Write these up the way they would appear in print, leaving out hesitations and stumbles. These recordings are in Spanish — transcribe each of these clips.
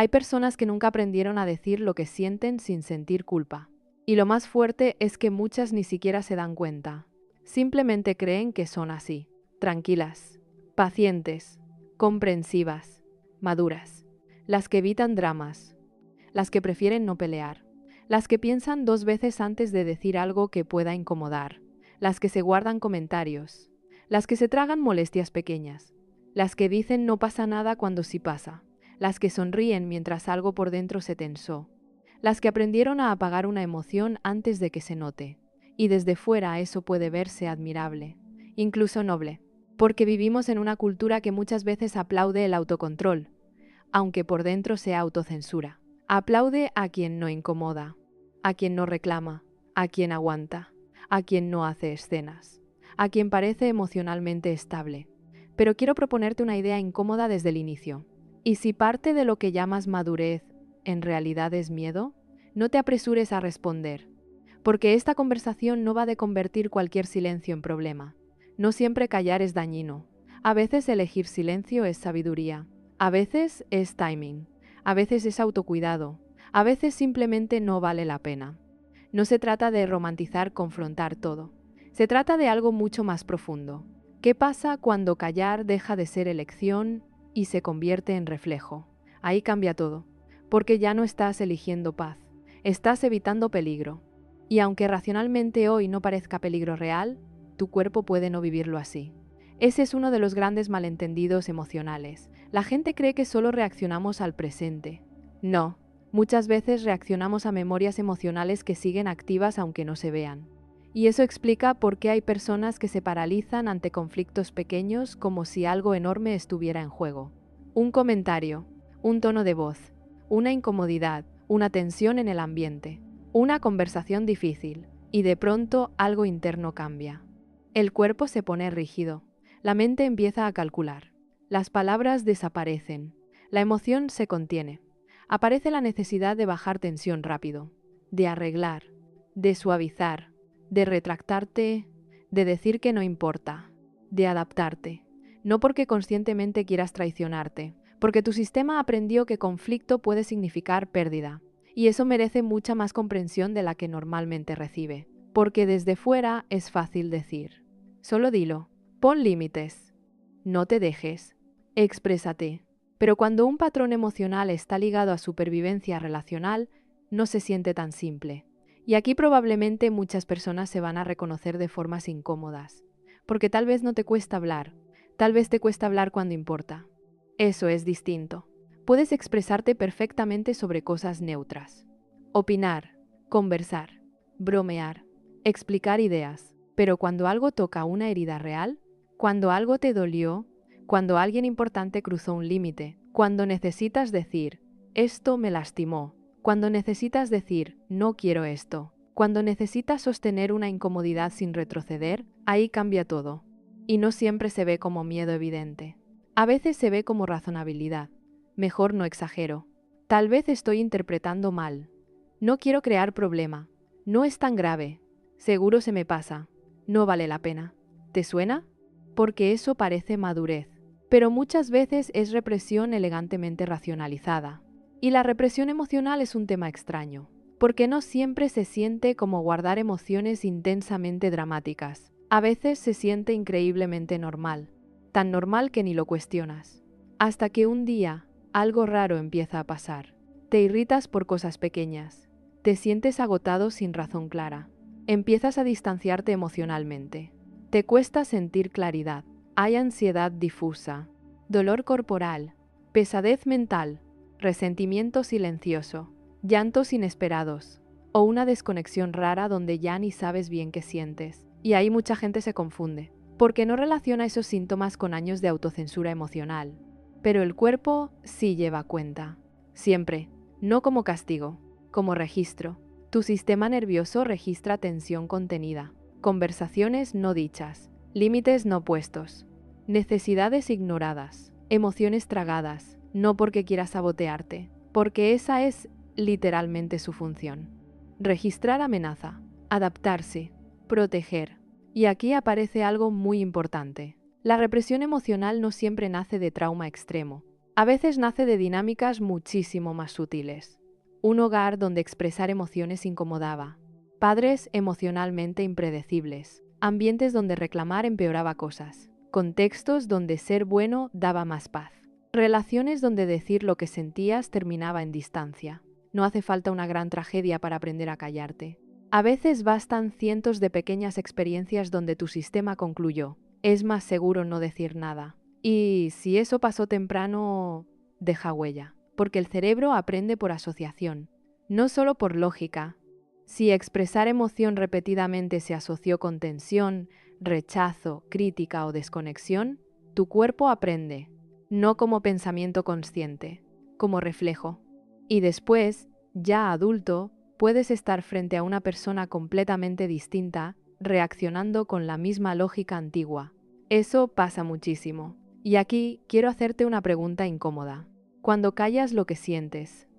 Hay personas que nunca aprendieron a decir lo que sienten sin sentir culpa. Y lo más fuerte es que muchas ni siquiera se dan cuenta. Simplemente creen que son así, tranquilas, pacientes, comprensivas, maduras, las que evitan dramas, las que prefieren no pelear, las que piensan 2 veces antes de decir algo que pueda incomodar, las que se guardan comentarios, las que se tragan molestias pequeñas, las que dicen no pasa nada cuando sí pasa, las que sonríen mientras algo por dentro se tensó, las que aprendieron a apagar una emoción antes de que se note. Y desde fuera eso puede verse admirable, incluso noble, porque vivimos en una cultura que muchas veces aplaude el autocontrol, aunque por dentro sea autocensura. Aplaude a quien no incomoda, a quien no reclama, a quien aguanta, a quien no hace escenas, a quien parece emocionalmente estable. Pero quiero proponerte una idea incómoda desde el inicio. ¿Y si parte de lo que llamas madurez en realidad es miedo? No te apresures a responder, porque esta conversación no va de convertir cualquier silencio en problema. No siempre callar es dañino. A veces elegir silencio es sabiduría. A veces es timing. A veces es autocuidado. A veces simplemente no vale la pena. No se trata de romantizar confrontar todo. Se trata de algo mucho más profundo. ¿Qué pasa cuando callar deja de ser elección y se convierte en reflejo? Ahí cambia todo, porque ya no estás eligiendo paz, estás evitando peligro. Y aunque racionalmente hoy no parezca peligro real, tu cuerpo puede no vivirlo así. Ese es uno de los grandes malentendidos emocionales. La gente cree que solo reaccionamos al presente. No, muchas veces reaccionamos a memorias emocionales que siguen activas aunque no se vean. Y eso explica por qué hay personas que se paralizan ante conflictos pequeños como si algo enorme estuviera en juego. Un comentario, un tono de voz, una incomodidad, una tensión en el ambiente, una conversación difícil, y de pronto algo interno cambia. El cuerpo se pone rígido, la mente empieza a calcular, las palabras desaparecen, la emoción se contiene. Aparece la necesidad de bajar tensión rápido, de arreglar, de suavizar, de retractarte, de decir que no importa, de adaptarte. No porque conscientemente quieras traicionarte, porque tu sistema aprendió que conflicto puede significar pérdida. Y eso merece mucha más comprensión de la que normalmente recibe. Porque desde fuera es fácil decir. Solo dilo, pon límites, no te dejes, exprésate. Pero cuando un patrón emocional está ligado a supervivencia relacional, no se siente tan simple. Y aquí probablemente muchas personas se van a reconocer de formas incómodas. Porque tal vez no te cuesta hablar, tal vez te cuesta hablar cuando importa. Eso es distinto. Puedes expresarte perfectamente sobre cosas neutras. Opinar, conversar, bromear, explicar ideas. Pero cuando algo toca una herida real, cuando algo te dolió, cuando alguien importante cruzó un límite, cuando necesitas decir, esto me lastimó, cuando necesitas decir, no quiero esto, cuando necesitas sostener una incomodidad sin retroceder, ahí cambia todo. Y no siempre se ve como miedo evidente. A veces se ve como razonabilidad. Mejor no exagero. Tal vez estoy interpretando mal. No quiero crear problema. No es tan grave. Seguro se me pasa. No vale la pena. ¿Te suena? Porque eso parece madurez. Pero muchas veces es represión elegantemente racionalizada. Y la represión emocional es un tema extraño, porque no siempre se siente como guardar emociones intensamente dramáticas. A veces se siente increíblemente normal, tan normal que ni lo cuestionas. Hasta que un día, algo raro empieza a pasar. Te irritas por cosas pequeñas. Te sientes agotado sin razón clara. Empiezas a distanciarte emocionalmente. Te cuesta sentir claridad. Hay ansiedad difusa, dolor corporal, pesadez mental, resentimiento silencioso, llantos inesperados, o una desconexión rara donde ya ni sabes bien qué sientes. Y ahí mucha gente se confunde, porque no relaciona esos síntomas con años de autocensura emocional. Pero el cuerpo sí lleva cuenta. Siempre, no como castigo, como registro. Tu sistema nervioso registra tensión contenida, conversaciones no dichas, límites no puestos, necesidades ignoradas, emociones tragadas, no porque quiera sabotearte, porque esa es literalmente su función. Registrar amenaza, adaptarse, proteger. Y aquí aparece algo muy importante. La represión emocional no siempre nace de trauma extremo. A veces nace de dinámicas muchísimo más sutiles. Un hogar donde expresar emociones incomodaba. Padres emocionalmente impredecibles. Ambientes donde reclamar empeoraba cosas. Contextos donde ser bueno daba más paz. Relaciones donde decir lo que sentías terminaba en distancia. No hace falta una gran tragedia para aprender a callarte. A veces bastan cientos de pequeñas experiencias donde tu sistema concluyó: es más seguro no decir nada. Y si eso pasó temprano, deja huella, porque el cerebro aprende por asociación, no solo por lógica. Si expresar emoción repetidamente se asoció con tensión, rechazo, crítica o desconexión, tu cuerpo aprende, no como pensamiento consciente, como reflejo. Y después, ya adulto, puedes estar frente a una persona completamente distinta, reaccionando con la misma lógica antigua. Eso pasa muchísimo. Y aquí quiero hacerte una pregunta incómoda. Cuando callas lo que sientes,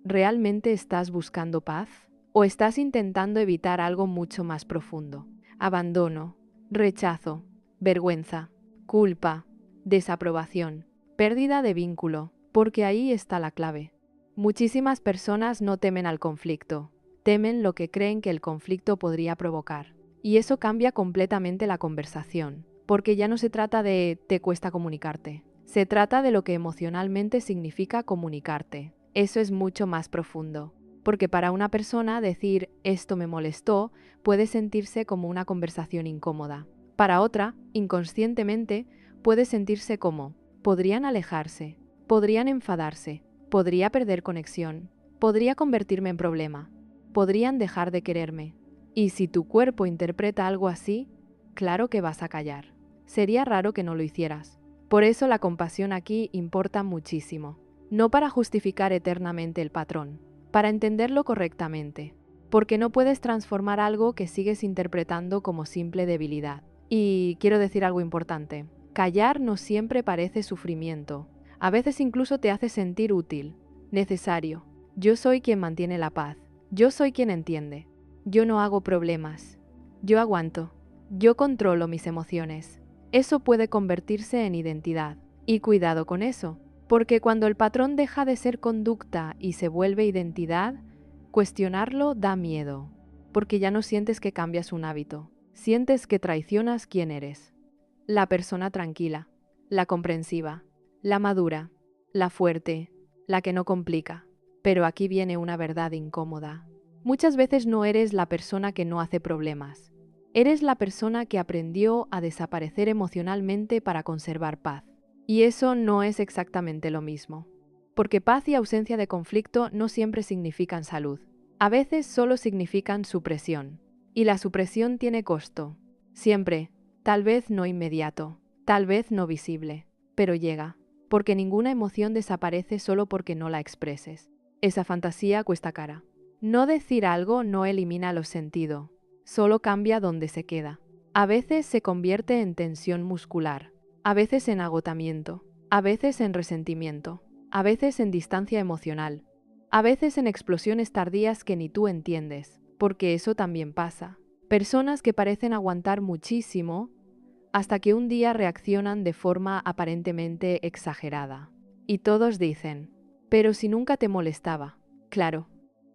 ¿realmente estás buscando paz? ¿O estás intentando evitar algo mucho más profundo? Abandono, rechazo, vergüenza, culpa, desaprobación, pérdida de vínculo, porque ahí está la clave. Muchísimas personas no temen al conflicto, temen lo que creen que el conflicto podría provocar. Y eso cambia completamente la conversación, porque ya no se trata de te cuesta comunicarte, se trata de lo que emocionalmente significa comunicarte. Eso es mucho más profundo, porque para una persona decir esto me molestó puede sentirse como una conversación incómoda. Para otra, inconscientemente, puede sentirse como podrían alejarse, podrían enfadarse, podría perder conexión, podría convertirme en problema, podrían dejar de quererme. Y si tu cuerpo interpreta algo así, claro que vas a callar. Sería raro que no lo hicieras. Por eso la compasión aquí importa muchísimo. No para justificar eternamente el patrón, para entenderlo correctamente, porque no puedes transformar algo que sigues interpretando como simple debilidad. Y quiero decir algo importante, callar no siempre parece sufrimiento, a veces incluso te hace sentir útil, necesario. Yo soy quien mantiene la paz, yo soy quien entiende, yo no hago problemas, yo aguanto, yo controlo mis emociones. Eso puede convertirse en identidad, y cuidado con eso. Porque cuando el patrón deja de ser conducta y se vuelve identidad, cuestionarlo da miedo, porque ya no sientes que cambias un hábito, sientes que traicionas quién eres. La persona tranquila, la comprensiva, la madura, la fuerte, la que no complica. Pero aquí viene una verdad incómoda. Muchas veces no eres la persona que no hace problemas. Eres la persona que aprendió a desaparecer emocionalmente para conservar paz. Y eso no es exactamente lo mismo, porque paz y ausencia de conflicto no siempre significan salud. A veces solo significan supresión. Y la supresión tiene costo. Siempre, tal vez no inmediato, tal vez no visible, pero llega, porque ninguna emoción desaparece solo porque no la expreses. Esa fantasía cuesta cara. No decir algo no elimina los sentidos, solo cambia dónde se queda. A veces se convierte en tensión muscular. A veces en agotamiento, a veces en resentimiento, a veces en distancia emocional, a veces en explosiones tardías que ni tú entiendes, porque eso también pasa. Personas que parecen aguantar muchísimo hasta que un día reaccionan de forma aparentemente exagerada. Y todos dicen, pero si nunca te molestaba. Claro,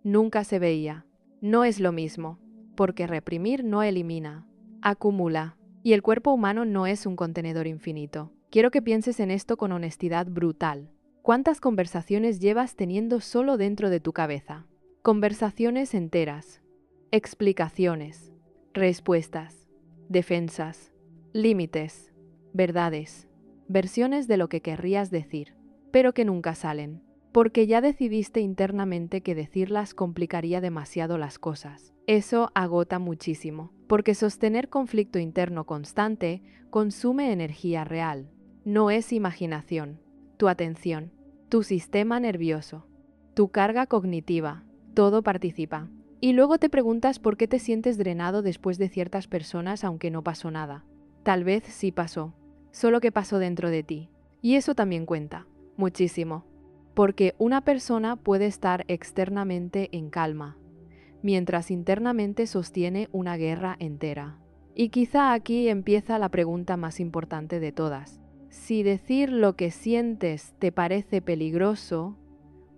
nunca se veía. No es lo mismo, porque reprimir no elimina, acumula. Y el cuerpo humano no es un contenedor infinito. Quiero que pienses en esto con honestidad brutal. ¿Cuántas conversaciones llevas teniendo solo dentro de tu cabeza? Conversaciones enteras, explicaciones, respuestas, defensas, límites, verdades, versiones de lo que querrías decir, pero que nunca salen, porque ya decidiste internamente que decirlas complicaría demasiado las cosas. Eso agota muchísimo, porque sostener conflicto interno constante consume energía real. No es imaginación, tu atención, tu sistema nervioso, tu carga cognitiva, todo participa. Y luego te preguntas por qué te sientes drenado después de ciertas personas aunque no pasó nada. Tal vez sí pasó, solo que pasó dentro de ti. Y eso también cuenta, muchísimo, porque una persona puede estar externamente en calma, mientras internamente sostiene una guerra entera. Y quizá aquí empieza la pregunta más importante de todas. Si decir lo que sientes te parece peligroso,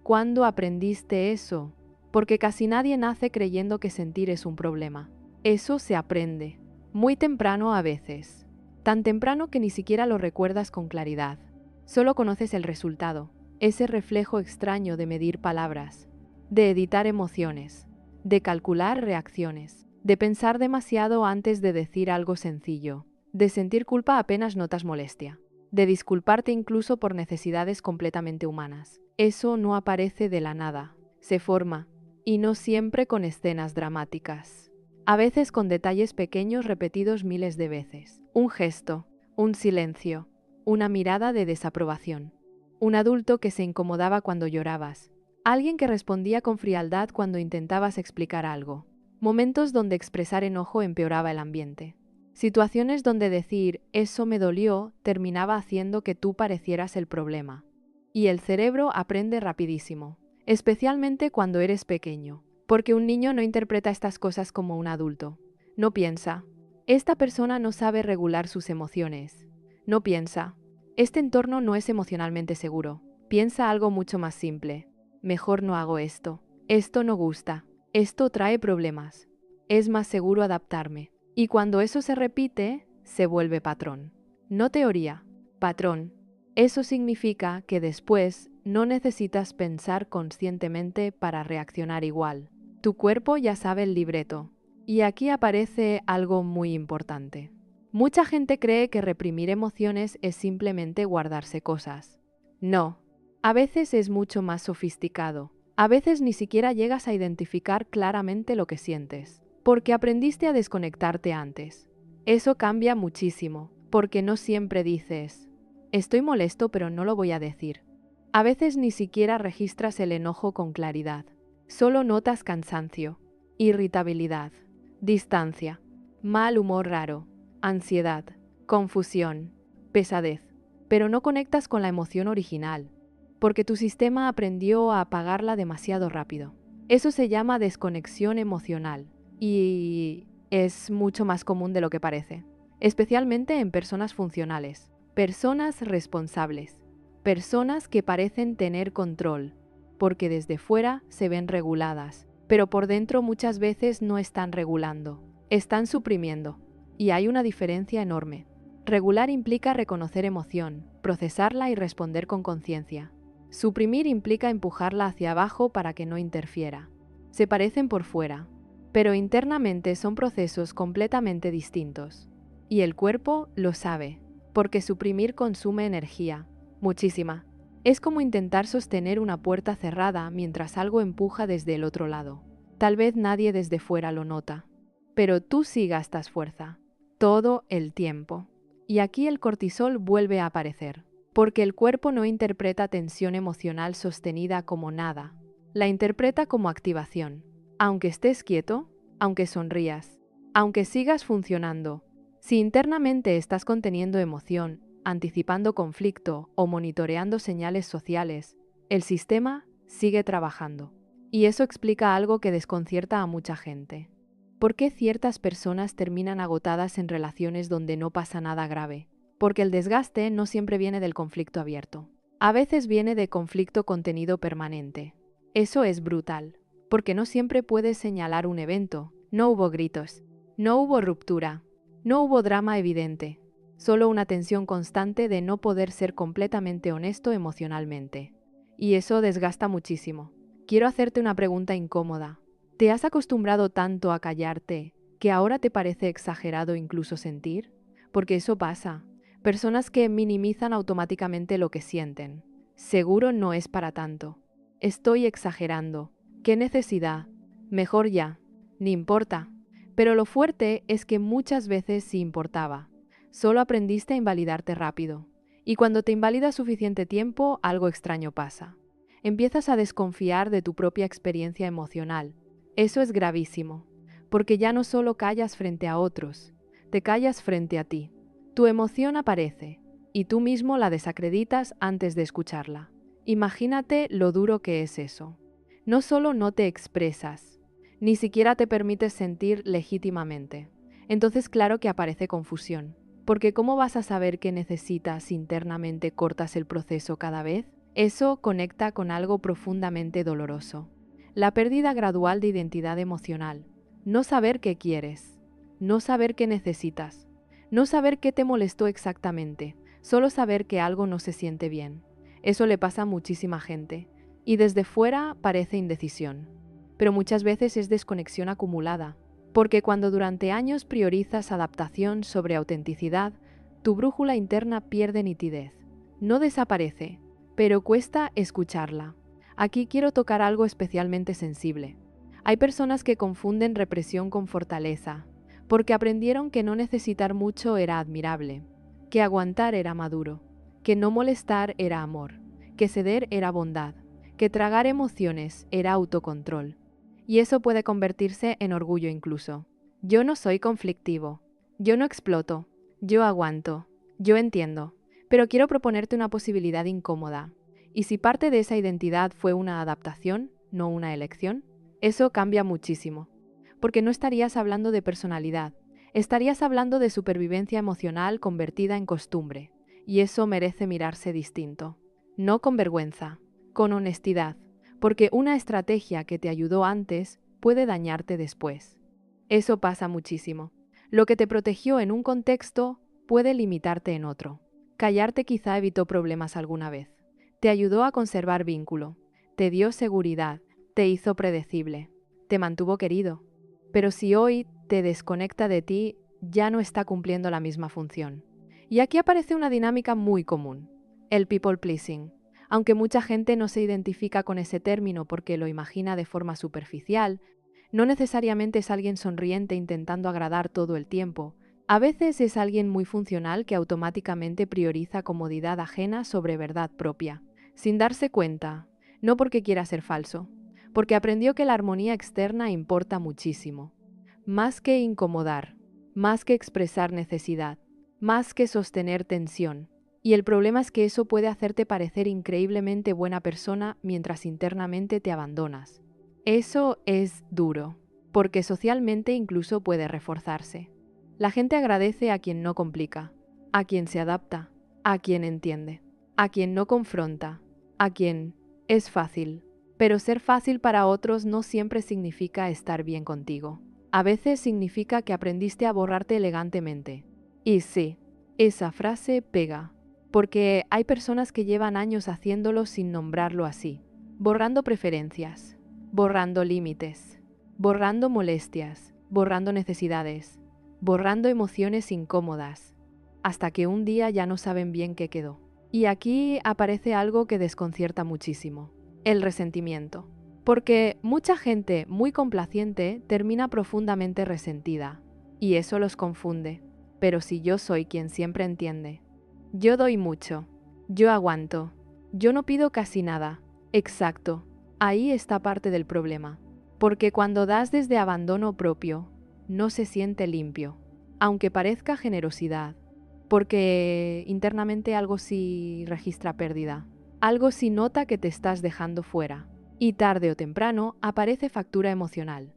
¿cuándo aprendiste eso? Porque casi nadie nace creyendo que sentir es un problema. Eso se aprende. Muy temprano a veces. Tan temprano que ni siquiera lo recuerdas con claridad. Solo conoces el resultado, ese reflejo extraño de medir palabras, de editar emociones, de calcular reacciones, de pensar demasiado antes de decir algo sencillo, de sentir culpa apenas notas molestia, de disculparte incluso por necesidades completamente humanas. Eso no aparece de la nada, se forma, y no siempre con escenas dramáticas. A veces con detalles pequeños repetidos miles de veces. Un gesto, un silencio, una mirada de desaprobación. Un adulto que se incomodaba cuando llorabas. Alguien que respondía con frialdad cuando intentabas explicar algo. Momentos donde expresar enojo empeoraba el ambiente. Situaciones donde decir «eso me dolió» terminaba haciendo que tú parecieras el problema. Y el cerebro aprende rapidísimo, especialmente cuando eres pequeño. Porque un niño no interpreta estas cosas como un adulto. No piensa, esta persona no sabe regular sus emociones. No piensa, este entorno no es emocionalmente seguro. Piensa algo mucho más simple. Mejor no hago esto. Esto no gusta. Esto trae problemas. Es más seguro adaptarme. Y cuando eso se repite, se vuelve patrón. No teoría, patrón. Eso significa que después no necesitas pensar conscientemente para reaccionar igual. Tu cuerpo ya sabe el libreto. Y aquí aparece algo muy importante. Mucha gente cree que reprimir emociones es simplemente guardarse cosas. No. A veces es mucho más sofisticado. A veces ni siquiera llegas a identificar claramente lo que sientes, porque aprendiste a desconectarte antes. Eso cambia muchísimo, porque no siempre dices, estoy molesto pero no lo voy a decir. A veces ni siquiera registras el enojo con claridad. Solo notas cansancio, irritabilidad, distancia, mal humor raro, ansiedad, confusión, pesadez, pero no conectas con la emoción original, porque tu sistema aprendió a apagarla demasiado rápido. Eso se llama desconexión emocional y es mucho más común de lo que parece, especialmente en personas funcionales, personas responsables, personas que parecen tener control, porque desde fuera se ven reguladas, pero por dentro muchas veces no están regulando, están suprimiendo. Y hay una diferencia enorme. Regular implica reconocer emoción, procesarla y responder con conciencia. Suprimir implica empujarla hacia abajo para que no interfiera. Se parecen por fuera, pero internamente son procesos completamente distintos. Y el cuerpo lo sabe, porque suprimir consume energía, muchísima. Es como intentar sostener una puerta cerrada mientras algo empuja desde el otro lado. Tal vez nadie desde fuera lo nota, pero tú sí gastas fuerza, todo el tiempo. Y aquí el cortisol vuelve a aparecer, porque el cuerpo no interpreta tensión emocional sostenida como nada, la interpreta como activación. Aunque estés quieto, aunque sonrías, aunque sigas funcionando, si internamente estás conteniendo emoción, anticipando conflicto o monitoreando señales sociales, el sistema sigue trabajando. Y eso explica algo que desconcierta a mucha gente. ¿Por qué ciertas personas terminan agotadas en relaciones donde no pasa nada grave? Porque el desgaste no siempre viene del conflicto abierto. A veces viene de conflicto contenido permanente. Eso es brutal, porque no siempre puedes señalar un evento. No hubo gritos, no hubo ruptura, no hubo drama evidente. Solo una tensión constante de no poder ser completamente honesto emocionalmente. Y eso desgasta muchísimo. Quiero hacerte una pregunta incómoda. ¿Te has acostumbrado tanto a callarte que ahora te parece exagerado incluso sentir? Porque eso pasa. Personas que minimizan automáticamente lo que sienten. Seguro no es para tanto. Estoy exagerando. ¿Qué necesidad? Mejor ya. Ni importa. Pero lo fuerte es que muchas veces sí importaba. Solo aprendiste a invalidarte rápido. Y cuando te invalidas suficiente tiempo, algo extraño pasa. Empiezas a desconfiar de tu propia experiencia emocional. Eso es gravísimo, porque ya no solo callas frente a otros, te callas frente a ti. Tu emoción aparece, y tú mismo la desacreditas antes de escucharla. Imagínate lo duro que es eso. No solo no te expresas, ni siquiera te permites sentir legítimamente. Entonces claro que aparece confusión. Porque ¿cómo vas a saber qué necesitas si internamente cortas el proceso cada vez? Eso conecta con algo profundamente doloroso. La pérdida gradual de identidad emocional. No saber qué quieres. No saber qué necesitas. No saber qué te molestó exactamente. Solo saber que algo no se siente bien. Eso le pasa a muchísima gente. Y desde fuera parece indecisión. Pero muchas veces es desconexión acumulada. Porque cuando durante años priorizas adaptación sobre autenticidad, tu brújula interna pierde nitidez. No desaparece, pero cuesta escucharla. Aquí quiero tocar algo especialmente sensible. Hay personas que confunden represión con fortaleza, porque aprendieron que no necesitar mucho era admirable, que aguantar era maduro, que no molestar era amor, que ceder era bondad, que tragar emociones era autocontrol. Y eso puede convertirse en orgullo incluso. Yo no soy conflictivo, yo no exploto, yo aguanto, yo entiendo, pero quiero proponerte una posibilidad incómoda. ¿Y si parte de esa identidad fue una adaptación, no una elección? Eso cambia muchísimo, porque no estarías hablando de personalidad, estarías hablando de supervivencia emocional convertida en costumbre, y eso merece mirarse distinto. No con vergüenza, con honestidad, porque una estrategia que te ayudó antes puede dañarte después. Eso pasa muchísimo. Lo que te protegió en un contexto puede limitarte en otro. Callarte quizá evitó problemas alguna vez. Te ayudó a conservar vínculo, te dio seguridad, te hizo predecible, te mantuvo querido. Pero si hoy te desconecta de ti, ya no está cumpliendo la misma función. Y aquí aparece una dinámica muy común, el people pleasing. Aunque mucha gente no se identifica con ese término porque lo imagina de forma superficial, no necesariamente es alguien sonriente intentando agradar todo el tiempo. A veces es alguien muy funcional que automáticamente prioriza comodidad ajena sobre verdad propia, sin darse cuenta, no porque quiera ser falso, porque aprendió que la armonía externa importa muchísimo. Más que incomodar, más que expresar necesidad, más que sostener tensión. Y el problema es que eso puede hacerte parecer increíblemente buena persona mientras internamente te abandonas. Eso es duro, porque socialmente incluso puede reforzarse. La gente agradece a quien no complica, a quien se adapta, a quien entiende, a quien no confronta, a quien es fácil. Pero ser fácil para otros no siempre significa estar bien contigo. A veces significa que aprendiste a borrarte elegantemente. Y sí, esa frase pega. Porque hay personas que llevan años haciéndolo sin nombrarlo así, borrando preferencias, borrando límites, borrando molestias, borrando necesidades, borrando emociones incómodas, hasta que un día ya no saben bien qué quedó. Y aquí aparece algo que desconcierta muchísimo, el resentimiento. Porque mucha gente muy complaciente termina profundamente resentida, y eso los confunde. Pero si yo soy quien siempre entiende, yo doy mucho, yo aguanto, yo no pido casi nada. Exacto, ahí está parte del problema. Porque cuando das desde abandono propio, no se siente limpio, aunque parezca generosidad. Porque internamente algo sí registra pérdida, algo sí nota que te estás dejando fuera. Y tarde o temprano aparece factura emocional.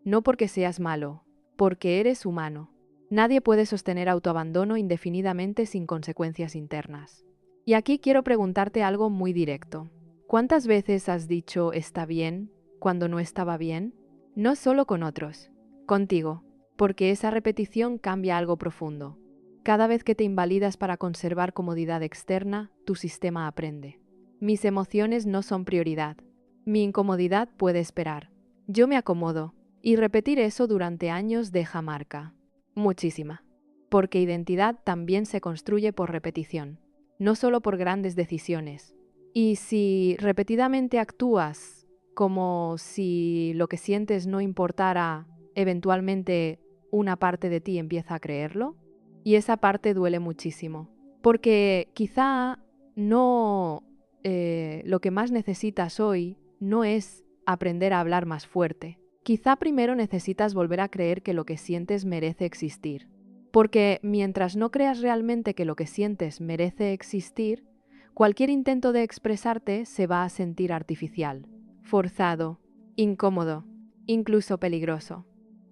No porque seas malo, porque eres humano. Nadie puede sostener autoabandono indefinidamente sin consecuencias internas. Y aquí quiero preguntarte algo muy directo. ¿Cuántas veces has dicho está bien cuando no estaba bien? No solo con otros, contigo, porque esa repetición cambia algo profundo. Cada vez que te invalidas para conservar comodidad externa, tu sistema aprende. Mis emociones no son prioridad. Mi incomodidad puede esperar. Yo me acomodo, y repetir eso durante años deja marca. Muchísima. Porque identidad también se construye por repetición, no solo por grandes decisiones. Y si repetidamente actúas como si lo que sientes no importara, eventualmente una parte de ti empieza a creerlo, y esa parte duele muchísimo. Porque quizá no lo que más necesitas hoy no es aprender a hablar más fuerte. Quizá primero necesitas volver a creer que lo que sientes merece existir. Porque mientras no creas realmente que lo que sientes merece existir, cualquier intento de expresarte se va a sentir artificial, forzado, incómodo, incluso peligroso.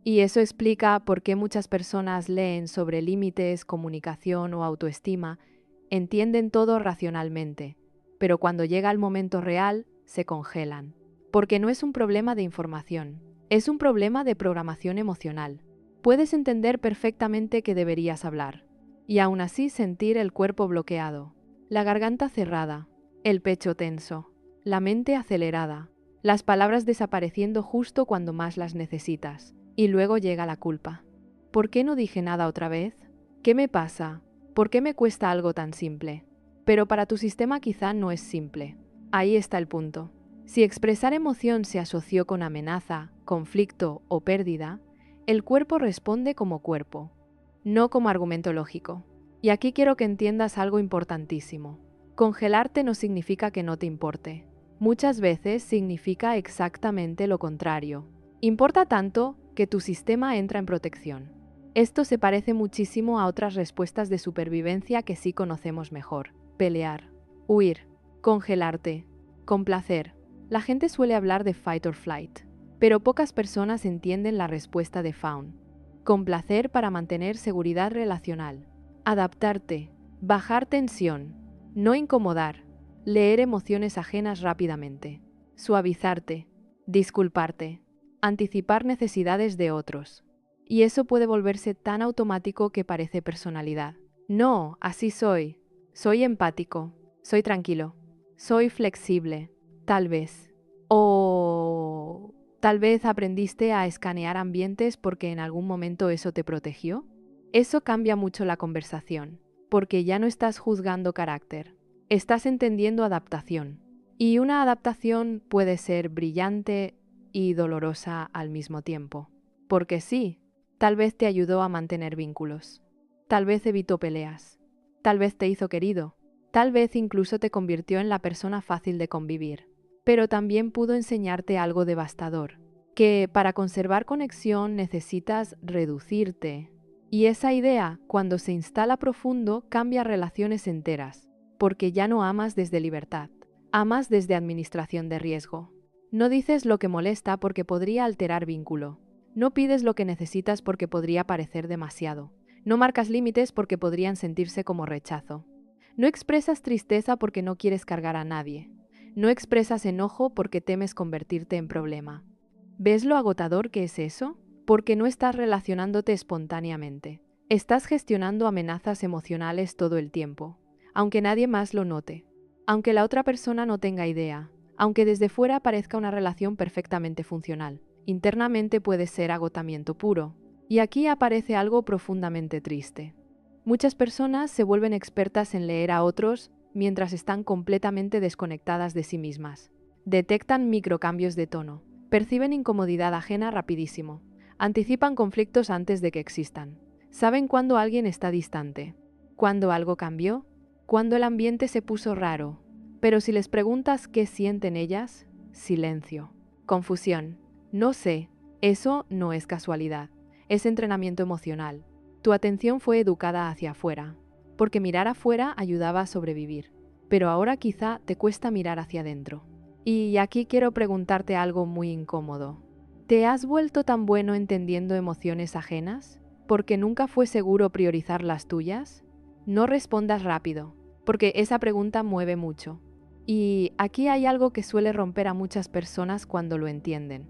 Y eso explica por qué muchas personas leen sobre límites, comunicación o autoestima, entienden todo racionalmente, pero cuando llega el momento real, se congelan. Porque no es un problema de información, es un problema de programación emocional. Puedes entender perfectamente que deberías hablar, y aún así sentir el cuerpo bloqueado, la garganta cerrada, el pecho tenso, la mente acelerada, las palabras desapareciendo justo cuando más las necesitas. Y luego llega la culpa. ¿Por qué no dije nada otra vez? ¿Qué me pasa? ¿Por qué me cuesta algo tan simple? Pero para tu sistema quizá no es simple. Ahí está el punto. Si expresar emoción se asoció con amenaza, conflicto o pérdida, el cuerpo responde como cuerpo, no como argumento lógico. Y aquí quiero que entiendas algo importantísimo. Congelarte no significa que no te importe. Muchas veces significa exactamente lo contrario. Importa tanto que tu sistema entra en protección. Esto se parece muchísimo a otras respuestas de supervivencia que sí conocemos mejor. Pelear, huir, congelarte, complacer. La gente suele hablar de fight or flight, pero pocas personas entienden la respuesta de fawn. Complacer para mantener seguridad relacional. Adaptarte, bajar tensión, no incomodar, leer emociones ajenas rápidamente, suavizarte, disculparte, anticipar necesidades de otros. Y eso puede volverse tan automático que parece personalidad. No, así soy. Soy empático. Soy tranquilo. Soy flexible. Tal vez. O tal vez aprendiste a escanear ambientes porque en algún momento eso te protegió. Eso cambia mucho la conversación, porque ya no estás juzgando carácter. Estás entendiendo adaptación. Y una adaptación puede ser brillante y dolorosa al mismo tiempo. Porque sí, tal vez te ayudó a mantener vínculos, tal vez evitó peleas, tal vez te hizo querido, tal vez incluso te convirtió en la persona fácil de convivir, pero también pudo enseñarte algo devastador, que para conservar conexión necesitas reducirte. Y esa idea, cuando se instala profundo, cambia relaciones enteras, porque ya no amas desde libertad, amas desde administración de riesgo. No dices lo que molesta porque podría alterar vínculo. No pides lo que necesitas porque podría parecer demasiado. No marcas límites porque podrían sentirse como rechazo. No expresas tristeza porque no quieres cargar a nadie. No expresas enojo porque temes convertirte en problema. ¿Ves lo agotador que es eso? Porque no estás relacionándote espontáneamente. Estás gestionando amenazas emocionales todo el tiempo, aunque nadie más lo note, aunque la otra persona no tenga idea, aunque desde fuera parezca una relación perfectamente funcional. Internamente puede ser agotamiento puro. Y aquí aparece algo profundamente triste. Muchas personas se vuelven expertas en leer a otros mientras están completamente desconectadas de sí mismas. Detectan microcambios de tono, perciben incomodidad ajena rapidísimo, anticipan conflictos antes de que existan. Saben cuándo alguien está distante, cuándo algo cambió, cuándo el ambiente se puso raro. Pero si les preguntas qué sienten ellas, silencio, confusión. No sé, eso no es casualidad, es entrenamiento emocional. Tu atención fue educada hacia afuera, porque mirar afuera ayudaba a sobrevivir, pero ahora quizá te cuesta mirar hacia adentro. Y aquí quiero preguntarte algo muy incómodo. ¿Te has vuelto tan bueno entendiendo emociones ajenas? ¿Porque nunca fue seguro priorizar las tuyas? No respondas rápido, porque esa pregunta mueve mucho. Y aquí hay algo que suele romper a muchas personas cuando lo entienden.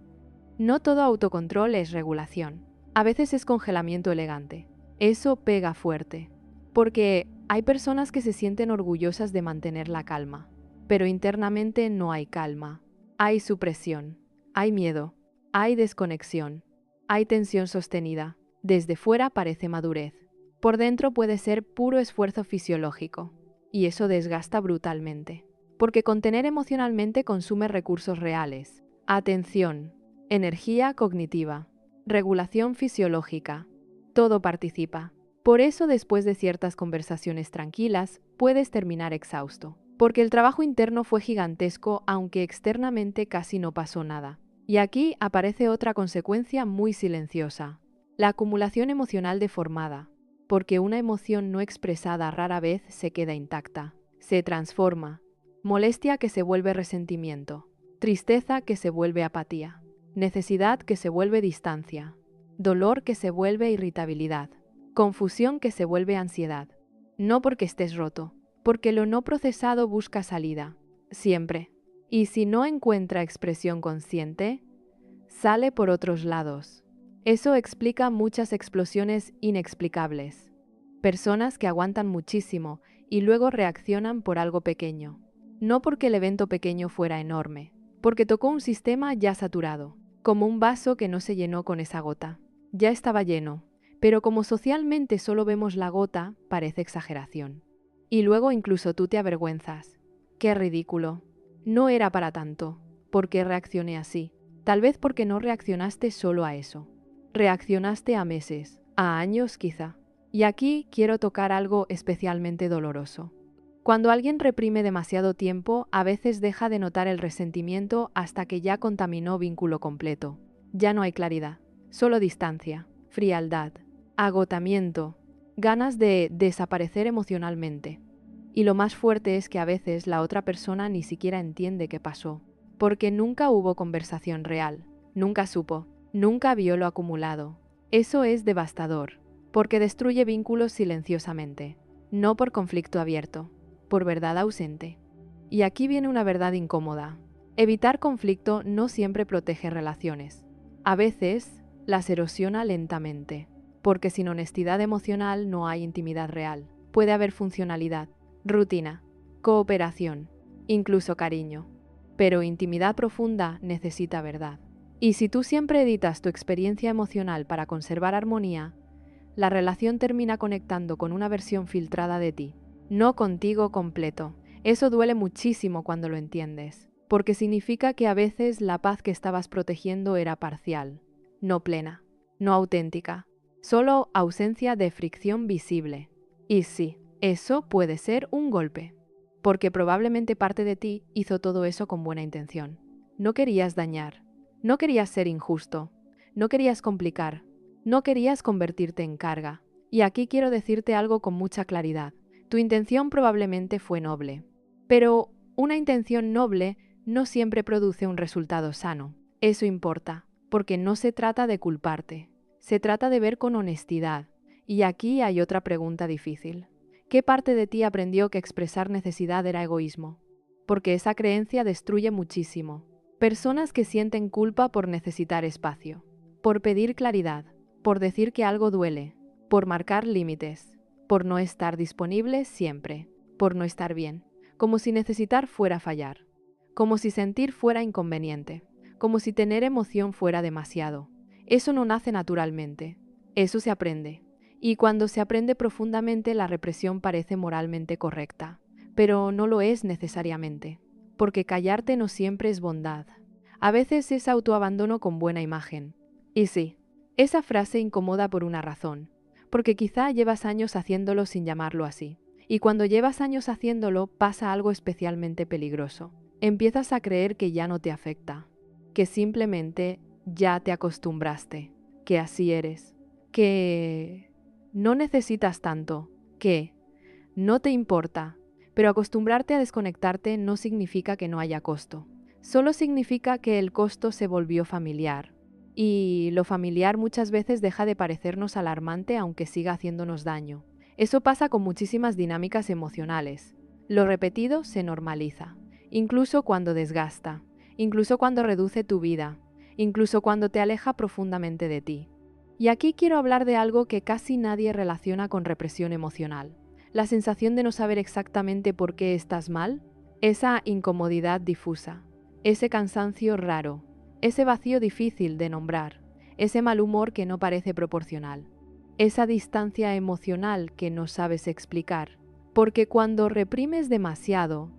No todo autocontrol es regulación. A veces es congelamiento elegante. Eso pega fuerte. Porque hay personas que se sienten orgullosas de mantener la calma, pero internamente no hay calma. Hay supresión, hay miedo, hay desconexión, hay tensión sostenida. Desde fuera parece madurez. Por dentro puede ser puro esfuerzo fisiológico. Y eso desgasta brutalmente. Porque contener emocionalmente consume recursos reales. Atención, energía cognitiva, regulación fisiológica. Todo participa. Por eso, después de ciertas conversaciones tranquilas, puedes terminar exhausto. Porque el trabajo interno fue gigantesco, aunque externamente casi no pasó nada. Y aquí aparece otra consecuencia muy silenciosa: la acumulación emocional deformada. Porque una emoción no expresada rara vez se queda intacta, se transforma. Molestia que se vuelve resentimiento, tristeza que se vuelve apatía, necesidad que se vuelve distancia. dolor que se vuelve irritabilidad, confusión que se vuelve ansiedad. No porque estés roto, porque lo no procesado busca salida, siempre. Y si no encuentra expresión consciente, sale por otros lados. Eso explica muchas explosiones inexplicables. Personas que aguantan muchísimo y luego reaccionan por algo pequeño. No porque el evento pequeño fuera enorme, porque tocó un sistema ya saturado, como un vaso que no se llenó con esa gota. Ya estaba lleno, pero como socialmente solo vemos la gota, parece exageración. Y luego incluso tú te avergüenzas. ¡Qué ridículo! No era para tanto. ¿Por qué reaccioné así? Tal vez porque no reaccionaste solo a eso. Reaccionaste a meses, a años quizá. Y aquí quiero tocar algo especialmente doloroso. Cuando alguien reprime demasiado tiempo, a veces deja de notar el resentimiento hasta que ya contaminó vínculo completo. Ya no hay claridad, solo distancia, frialdad, agotamiento, ganas de desaparecer emocionalmente. Y lo más fuerte es que a veces la otra persona ni siquiera entiende qué pasó, porque nunca hubo conversación real, nunca supo, nunca vio lo acumulado. Eso es devastador, porque destruye vínculos silenciosamente, no por conflicto abierto, por verdad ausente. Y aquí viene una verdad incómoda. Evitar conflicto no siempre protege relaciones. A veces las erosiona lentamente, porque sin honestidad emocional no hay intimidad real. Puede haber funcionalidad, rutina, cooperación, incluso cariño. Pero intimidad profunda necesita verdad. Y si tú siempre editas tu experiencia emocional para conservar armonía, la relación termina conectando con una versión filtrada de ti, no contigo completo. Eso duele muchísimo cuando lo entiendes, porque significa que a veces la paz que estabas protegiendo era parcial, no plena, no auténtica, solo ausencia de fricción visible. Y sí, eso puede ser un golpe, porque probablemente parte de ti hizo todo eso con buena intención. No querías dañar, no querías ser injusto, no querías complicar, no querías convertirte en carga. Y aquí quiero decirte algo con mucha claridad. Tu intención probablemente fue noble, pero una intención noble no siempre produce un resultado sano. Eso importa, porque no se trata de culparte, se trata de ver con honestidad. Y aquí hay otra pregunta difícil. ¿Qué parte de ti aprendió que expresar necesidad era egoísmo? Porque esa creencia destruye muchísimo. Personas que sienten culpa por necesitar espacio, por pedir claridad, por decir que algo duele, por marcar límites, por no estar disponible siempre, por no estar bien, como si necesitar fuera fallar, como si sentir fuera inconveniente, como si tener emoción fuera demasiado. Eso no nace naturalmente, eso se aprende. Y cuando se aprende profundamente, la represión parece moralmente correcta, pero no lo es necesariamente, porque callarte no siempre es bondad. A veces es autoabandono con buena imagen. Y sí, esa frase incomoda por una razón, porque quizá llevas años haciéndolo sin llamarlo así. Y cuando llevas años haciéndolo, pasa algo especialmente peligroso. Empiezas a creer que ya no te afecta, que simplemente ya te acostumbraste, que así eres, que no necesitas tanto, que no te importa. Pero acostumbrarte a desconectarte no significa que no haya costo. Solo significa que el costo se volvió familiar. Y lo familiar muchas veces deja de parecernos alarmante aunque siga haciéndonos daño. Eso pasa con muchísimas dinámicas emocionales. Lo repetido se normaliza, incluso cuando desgasta, incluso cuando reduce tu vida, incluso cuando te aleja profundamente de ti. Y aquí quiero hablar de algo que casi nadie relaciona con represión emocional. La sensación de no saber exactamente por qué estás mal, esa incomodidad difusa, ese cansancio raro, ese vacío difícil de nombrar, ese mal humor que no parece proporcional, esa distancia emocional que no sabes explicar. Porque cuando reprimes demasiado,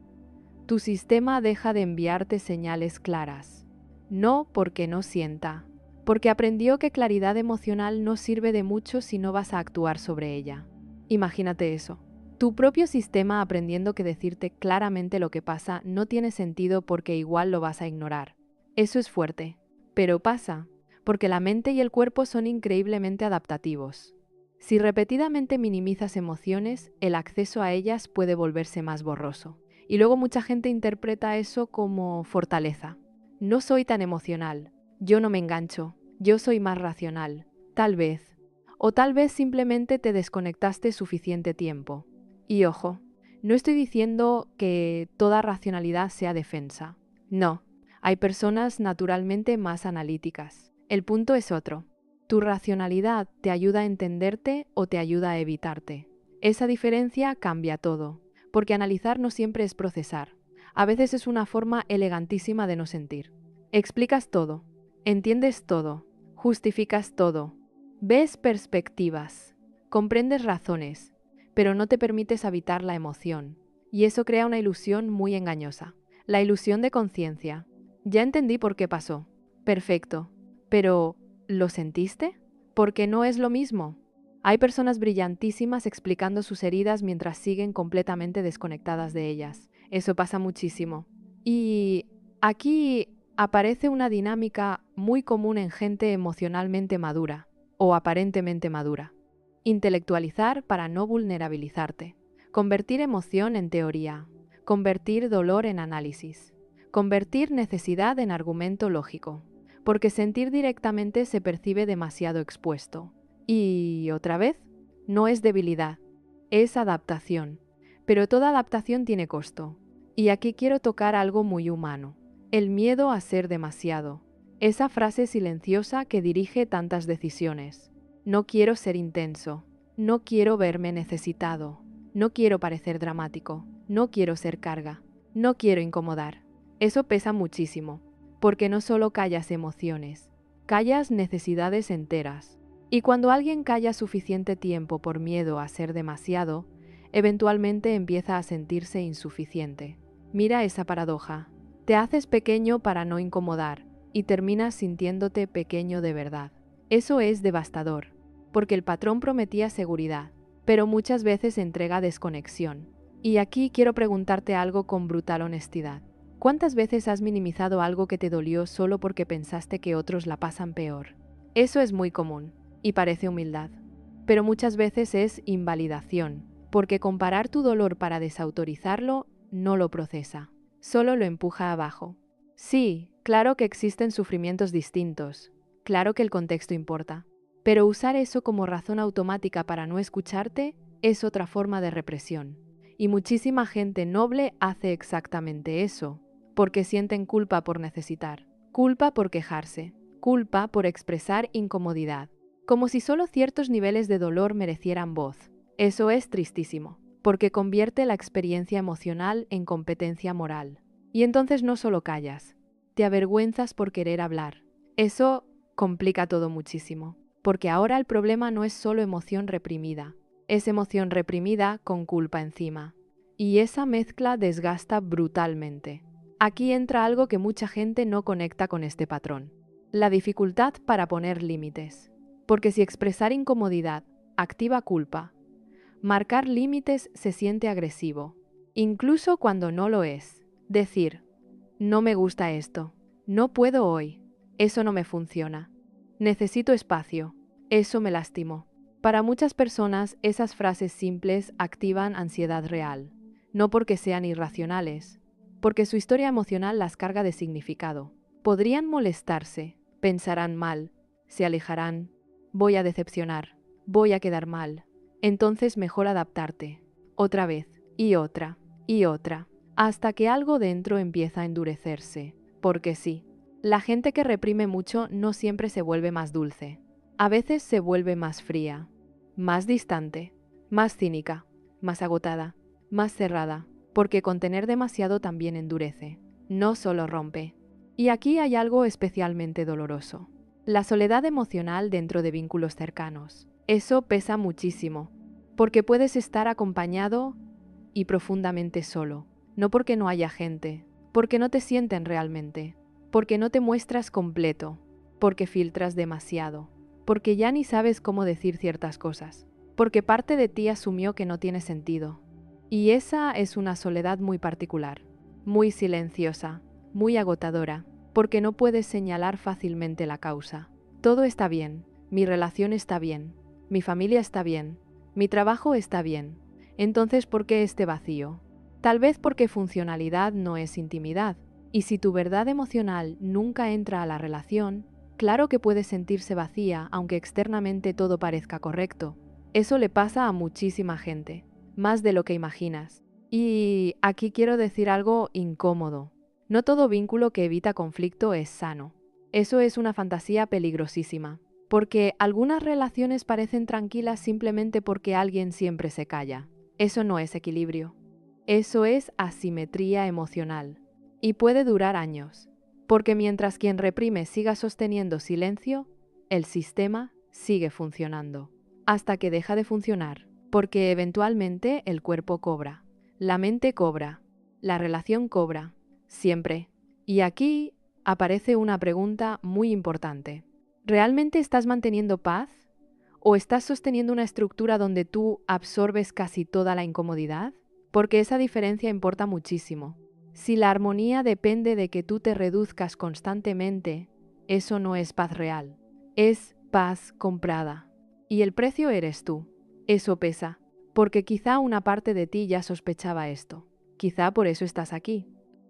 tu sistema deja de enviarte señales claras. No porque no sienta, porque aprendió que claridad emocional no sirve de mucho si no vas a actuar sobre ella. Imagínate eso. Tu propio sistema aprendiendo que decirte claramente lo que pasa no tiene sentido porque igual lo vas a ignorar. Eso es fuerte, pero pasa, porque la mente y el cuerpo son increíblemente adaptativos. Si repetidamente minimizas emociones, el acceso a ellas puede volverse más borroso. Y luego mucha gente interpreta eso como fortaleza. No soy tan emocional, yo no me engancho, yo soy más racional. Tal vez. O tal vez simplemente te desconectaste suficiente tiempo. Y ojo, no estoy diciendo que toda racionalidad sea defensa. No, hay personas naturalmente más analíticas. El punto es otro. ¿Tu racionalidad te ayuda a entenderte o te ayuda a evitarte? Esa diferencia cambia todo, porque analizar no siempre es procesar. A veces es una forma elegantísima de no sentir. Explicas todo, entiendes todo, justificas todo, ves perspectivas, comprendes razones, pero no te permites habitar la emoción. Y eso crea una ilusión muy engañosa. La ilusión de conciencia. Ya entendí por qué pasó. Perfecto. Pero, ¿lo sentiste? Porque no es lo mismo. Hay personas brillantísimas explicando sus heridas mientras siguen completamente desconectadas de ellas. Eso pasa muchísimo. Y aquí aparece una dinámica muy común en gente emocionalmente madura, o aparentemente madura. Intelectualizar para no vulnerabilizarte. Convertir emoción en teoría. Convertir dolor en análisis. Convertir necesidad en argumento lógico. Porque sentir directamente se percibe demasiado expuesto. Y, otra vez, no es debilidad, es adaptación. Pero toda adaptación tiene costo. Y aquí quiero tocar algo muy humano. El miedo a ser demasiado. Esa frase silenciosa que dirige tantas decisiones. No quiero ser intenso. No quiero verme necesitado. No quiero parecer dramático. No quiero ser carga. No quiero incomodar. Eso pesa muchísimo. Porque no solo callas emociones, callas necesidades enteras. Y cuando alguien calla suficiente tiempo por miedo a ser demasiado, eventualmente empieza a sentirse insuficiente. Mira esa paradoja. Te haces pequeño para no incomodar y terminas sintiéndote pequeño de verdad. Eso es devastador, porque el patrón prometía seguridad, pero muchas veces entrega desconexión. Y aquí quiero preguntarte algo con brutal honestidad. ¿Cuántas veces has minimizado algo que te dolió solo porque pensaste que otros la pasan peor? Eso es muy común, y parece humildad. Pero muchas veces es invalidación, porque comparar tu dolor para desautorizarlo no lo procesa, solo lo empuja abajo. Sí, claro que existen sufrimientos distintos, claro que el contexto importa, pero usar eso como razón automática para no escucharte es otra forma de represión. Y muchísima gente noble hace exactamente eso, porque sienten culpa por necesitar, culpa por quejarse, culpa por expresar incomodidad, como si solo ciertos niveles de dolor merecieran voz. Eso es tristísimo, porque convierte la experiencia emocional en competencia moral. Y entonces no solo callas, te avergüenzas por querer hablar. Eso complica todo muchísimo, porque ahora el problema no es solo emoción reprimida, es emoción reprimida con culpa encima. Y esa mezcla desgasta brutalmente. Aquí entra algo que mucha gente no conecta con este patrón: la dificultad para poner límites. Porque si expresar incomodidad activa culpa, marcar límites se siente agresivo, incluso cuando no lo es. Decir, no me gusta esto, no puedo hoy, eso no me funciona, necesito espacio, eso me lastimó. Para muchas personas esas frases simples activan ansiedad real, no porque sean irracionales, porque su historia emocional las carga de significado. Podrían molestarse, pensarán mal, se alejarán, voy a decepcionar, voy a quedar mal. Entonces mejor adaptarte, otra vez, y otra, hasta que algo dentro empieza a endurecerse. Porque sí, la gente que reprime mucho no siempre se vuelve más dulce. A veces se vuelve más fría, más distante, más cínica, más agotada, más cerrada, porque contener demasiado también endurece, no solo rompe. Y aquí hay algo especialmente doloroso: la soledad emocional dentro de vínculos cercanos. Eso pesa muchísimo, porque puedes estar acompañado y profundamente solo, no porque no haya gente, porque no te sienten realmente, porque no te muestras completo, porque filtras demasiado, porque ya ni sabes cómo decir ciertas cosas, porque parte de ti asumió que no tiene sentido. Y esa es una soledad muy particular, muy silenciosa, muy agotadora, porque no puedes señalar fácilmente la causa. Todo está bien, mi relación está bien, mi familia está bien, mi trabajo está bien. Entonces, ¿por qué este vacío? Tal vez porque funcionalidad no es intimidad. Y si tu verdad emocional nunca entra a la relación, Claro que puede sentirse vacía, aunque externamente todo parezca correcto. Eso le pasa a muchísima gente, más de lo que imaginas. Y aquí quiero decir algo incómodo. No todo vínculo que evita conflicto es sano. Eso es una fantasía peligrosísima, porque algunas relaciones parecen tranquilas simplemente porque alguien siempre se calla. Eso no es equilibrio. Eso es asimetría emocional. Y puede durar años, porque mientras quien reprime siga sosteniendo silencio, el sistema sigue funcionando. Hasta que deja de funcionar, porque eventualmente el cuerpo cobra, la mente cobra, la relación cobra, siempre. Y aquí aparece una pregunta muy importante. ¿Realmente estás manteniendo paz? ¿O estás sosteniendo una estructura donde tú absorbes casi toda la incomodidad? Porque esa diferencia importa muchísimo. Si la armonía depende de que tú te reduzcas constantemente, eso no es paz real. Es paz comprada. Y el precio eres tú. Eso pesa. Porque quizá una parte de ti ya sospechaba esto. Quizá por eso estás aquí.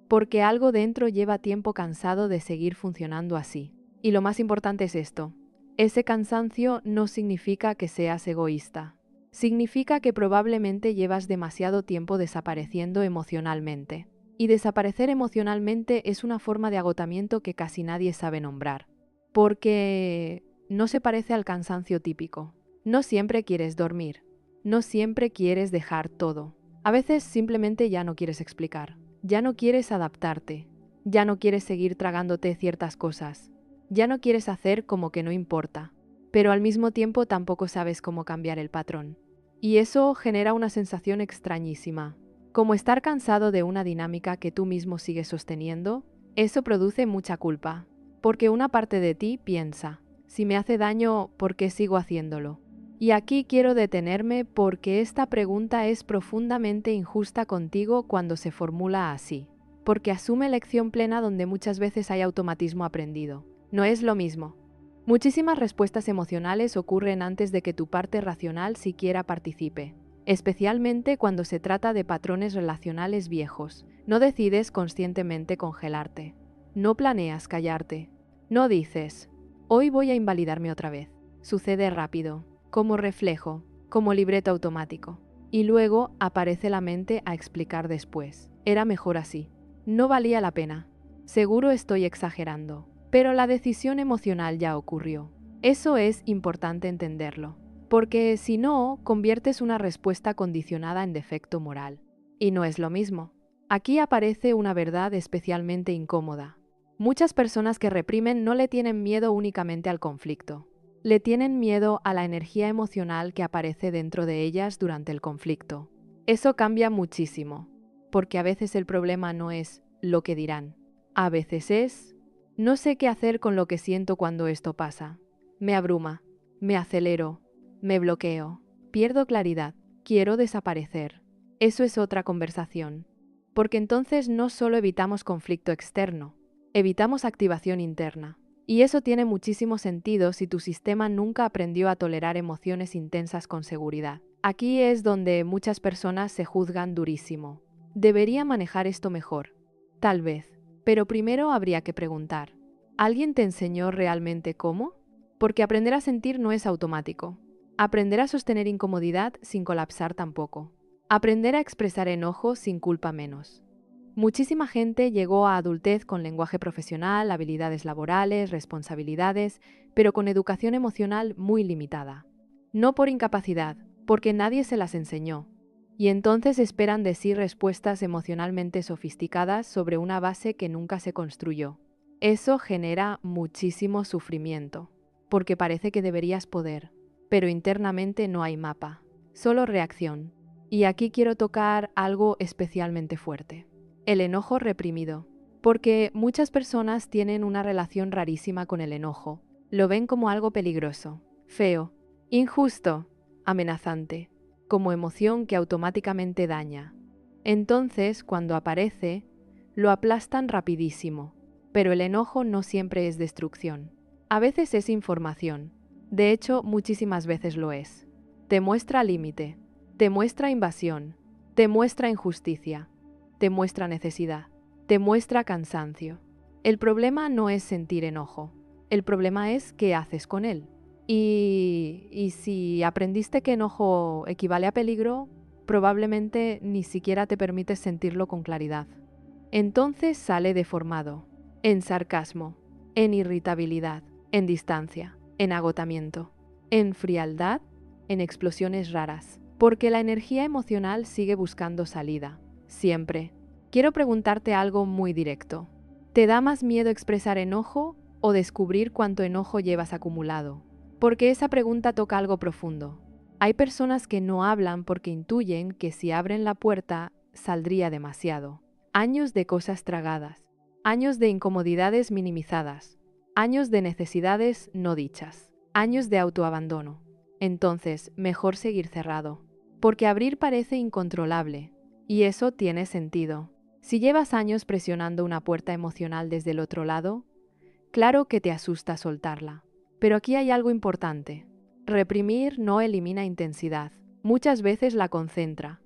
Porque algo dentro lleva tiempo cansado de seguir funcionando así. Y lo más importante es esto. Ese cansancio no significa que seas egoísta. Significa que probablemente llevas demasiado tiempo desapareciendo emocionalmente. Y desaparecer emocionalmente es una forma de agotamiento que casi nadie sabe nombrar. Porque no se parece al cansancio típico. No siempre quieres dormir. No siempre quieres dejar todo. A veces simplemente ya no quieres explicar. Ya no quieres adaptarte. Ya no quieres seguir tragándote ciertas cosas. Ya no quieres hacer como que no importa. Pero al mismo tiempo tampoco sabes cómo cambiar el patrón. Y eso genera una sensación extrañísima. Como estar cansado de una dinámica que tú mismo sigues sosteniendo, eso produce mucha culpa. Porque una parte de ti piensa, si me hace daño, ¿por qué sigo haciéndolo? Y aquí quiero detenerme porque esta pregunta es profundamente injusta contigo cuando se formula así. Porque asume lección plena donde muchas veces hay automatismo aprendido. No es lo mismo. Muchísimas respuestas emocionales ocurren antes de que tu parte racional siquiera participe. Especialmente cuando se trata de patrones relacionales viejos. No decides conscientemente congelarte. No planeas callarte. No dices, hoy voy a invalidarme otra vez. Sucede rápido, como reflejo, como libreto automático. Y luego aparece la mente a explicar después. Era mejor así. No valía la pena. Seguro estoy exagerando. Pero la decisión emocional ya ocurrió. Eso es importante entenderlo. Porque si no, conviertes una respuesta condicionada en defecto moral. Y no es lo mismo. Aquí aparece una verdad especialmente incómoda. Muchas personas que reprimen no le tienen miedo únicamente al conflicto. Le tienen miedo a la energía emocional que aparece dentro de ellas durante el conflicto. Eso cambia muchísimo. Porque a veces el problema no es lo que dirán. A veces es, no sé qué hacer con lo que siento cuando esto pasa. Me abruma, me acelero, me bloqueo, pierdo claridad, quiero desaparecer. Eso es otra conversación. Porque entonces no solo evitamos conflicto externo, evitamos activación interna. Y eso tiene muchísimo sentido si tu sistema nunca aprendió a tolerar emociones intensas con seguridad. Aquí es donde muchas personas se juzgan durísimo. Debería manejar esto mejor. Tal vez. Pero primero habría que preguntar, ¿alguien te enseñó realmente cómo? Porque aprender a sentir no es automático. Aprender a sostener incomodidad sin colapsar tampoco. Aprender a expresar enojo sin culpa menos. Muchísima gente llegó a adultez con lenguaje profesional, habilidades laborales, responsabilidades, pero con educación emocional muy limitada. No por incapacidad, porque nadie se las enseñó. Y entonces esperan de sí respuestas emocionalmente sofisticadas sobre una base que nunca se construyó. Eso genera muchísimo sufrimiento, porque parece que deberías poder, pero internamente no hay mapa, solo reacción. Y aquí quiero tocar algo especialmente fuerte. El enojo reprimido. Porque muchas personas tienen una relación rarísima con el enojo. Lo ven como algo peligroso, feo, injusto, amenazante, como emoción que automáticamente daña. Entonces, cuando aparece, lo aplastan rapidísimo. Pero el enojo no siempre es destrucción. A veces es información. De hecho, muchísimas veces lo es. Te muestra límite, te muestra invasión, te muestra injusticia, te muestra necesidad, te muestra cansancio. El problema no es sentir enojo. El problema es qué haces con él. Y si aprendiste que enojo equivale a peligro, probablemente ni siquiera te permites sentirlo con claridad. Entonces sale deformado, en sarcasmo, en irritabilidad, en distancia, en agotamiento, en frialdad, en explosiones raras, porque la energía emocional sigue buscando salida, siempre. Quiero preguntarte algo muy directo. ¿Te da más miedo expresar enojo o descubrir cuánto enojo llevas acumulado? Porque esa pregunta toca algo profundo. Hay personas que no hablan porque intuyen que si abren la puerta saldría demasiado. Años de cosas tragadas, años de incomodidades minimizadas, años de necesidades no dichas, años de autoabandono. Entonces, mejor seguir cerrado, porque abrir parece incontrolable, y eso tiene sentido. Si llevas años presionando una puerta emocional desde el otro lado, claro que te asusta soltarla. Pero aquí hay algo importante. Reprimir no elimina intensidad, muchas veces la concentra.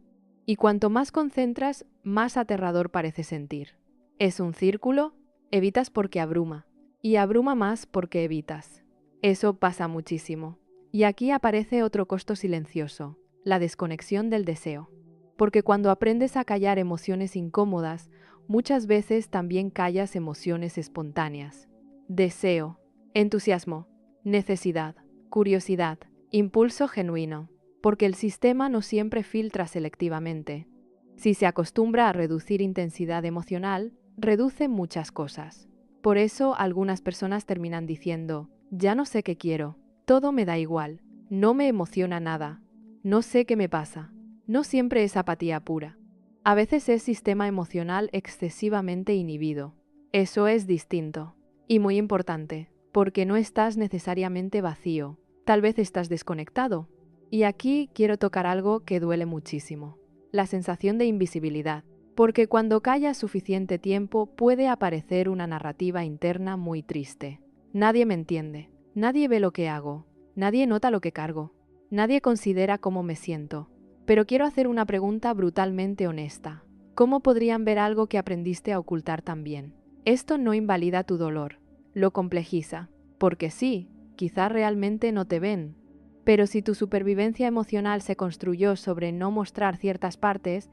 Y cuanto más concentras, más aterrador parece sentir. Es un círculo, evitas porque abruma, y abruma más porque evitas. Eso pasa muchísimo. Y aquí aparece otro costo silencioso, la desconexión del deseo. Porque cuando aprendes a callar emociones incómodas, muchas veces también callas emociones espontáneas. Deseo, entusiasmo, necesidad, curiosidad, impulso genuino, porque el sistema no siempre filtra selectivamente. Si se acostumbra a reducir intensidad emocional, reduce muchas cosas. Por eso algunas personas terminan diciendo, ya no sé qué quiero, todo me da igual, no me emociona nada, no sé qué me pasa. No siempre es apatía pura. A veces es sistema emocional excesivamente inhibido. Eso es distinto. Y muy importante, porque no estás necesariamente vacío, tal vez estás desconectado. Y aquí quiero tocar algo que duele muchísimo, la sensación de invisibilidad, porque cuando callas suficiente tiempo puede aparecer una narrativa interna muy triste. Nadie me entiende, nadie ve lo que hago, nadie nota lo que cargo, nadie considera cómo me siento. Pero quiero hacer una pregunta brutalmente honesta. ¿Cómo podrían ver algo que aprendiste a ocultar también? Esto no invalida tu dolor, lo complejiza, porque sí, quizá realmente no te ven. Pero si tu supervivencia emocional se construyó sobre no mostrar ciertas partes,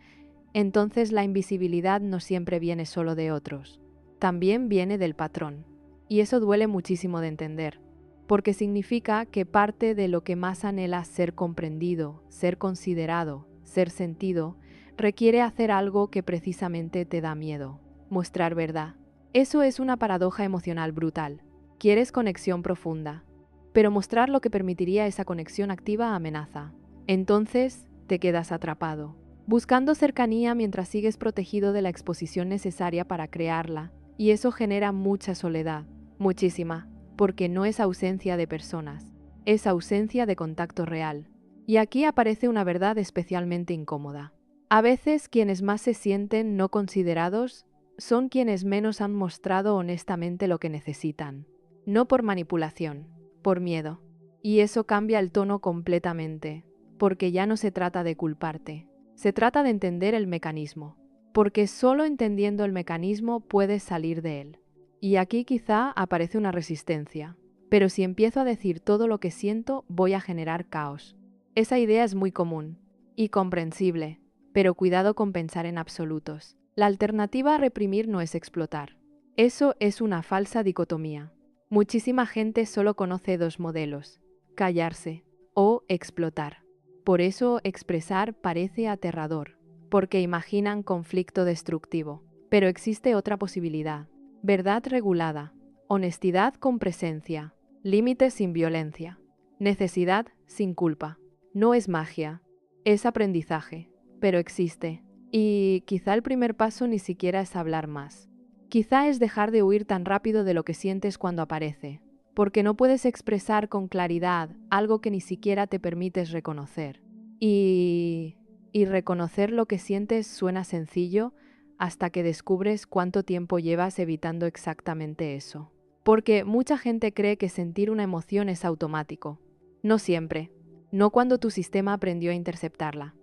entonces la invisibilidad no siempre viene solo de otros, también viene del patrón. Y eso duele muchísimo de entender, porque significa que parte de lo que más anhelas ser comprendido, ser considerado, ser sentido, requiere hacer algo que precisamente te da miedo, mostrar verdad. Eso es una paradoja emocional brutal. Quieres conexión profunda, pero mostrar lo que permitiría esa conexión activa amenaza. Entonces, te quedas atrapado, buscando cercanía mientras sigues protegido de la exposición necesaria para crearla, y eso genera mucha soledad, muchísima, porque no es ausencia de personas, es ausencia de contacto real. Y aquí aparece una verdad especialmente incómoda. A veces quienes más se sienten no considerados son quienes menos han mostrado honestamente lo que necesitan. No por manipulación, por miedo. Y eso cambia el tono completamente, porque ya no se trata de culparte, se trata de entender el mecanismo, porque solo entendiendo el mecanismo puedes salir de él. Y aquí quizá aparece una resistencia, pero si empiezo a decir todo lo que siento, voy a generar caos. Esa idea es muy común y comprensible, pero cuidado con pensar en absolutos. La alternativa a reprimir no es explotar. Eso es una falsa dicotomía. Muchísima gente solo conoce dos modelos: callarse o explotar. Por eso expresar parece aterrador, porque imaginan conflicto destructivo. Pero existe otra posibilidad: verdad regulada, honestidad con presencia, límites sin violencia, necesidad sin culpa. No es magia, es aprendizaje, pero existe. Y quizá el primer paso ni siquiera es hablar más. Quizá es dejar de huir tan rápido de lo que sientes cuando aparece, porque no puedes expresar con claridad algo que ni siquiera te permites reconocer. Y reconocer lo que sientes suena sencillo hasta que descubres cuánto tiempo llevas evitando exactamente eso. Porque mucha gente cree que sentir una emoción es automático. No siempre. No cuando tu sistema aprendió a interceptarla.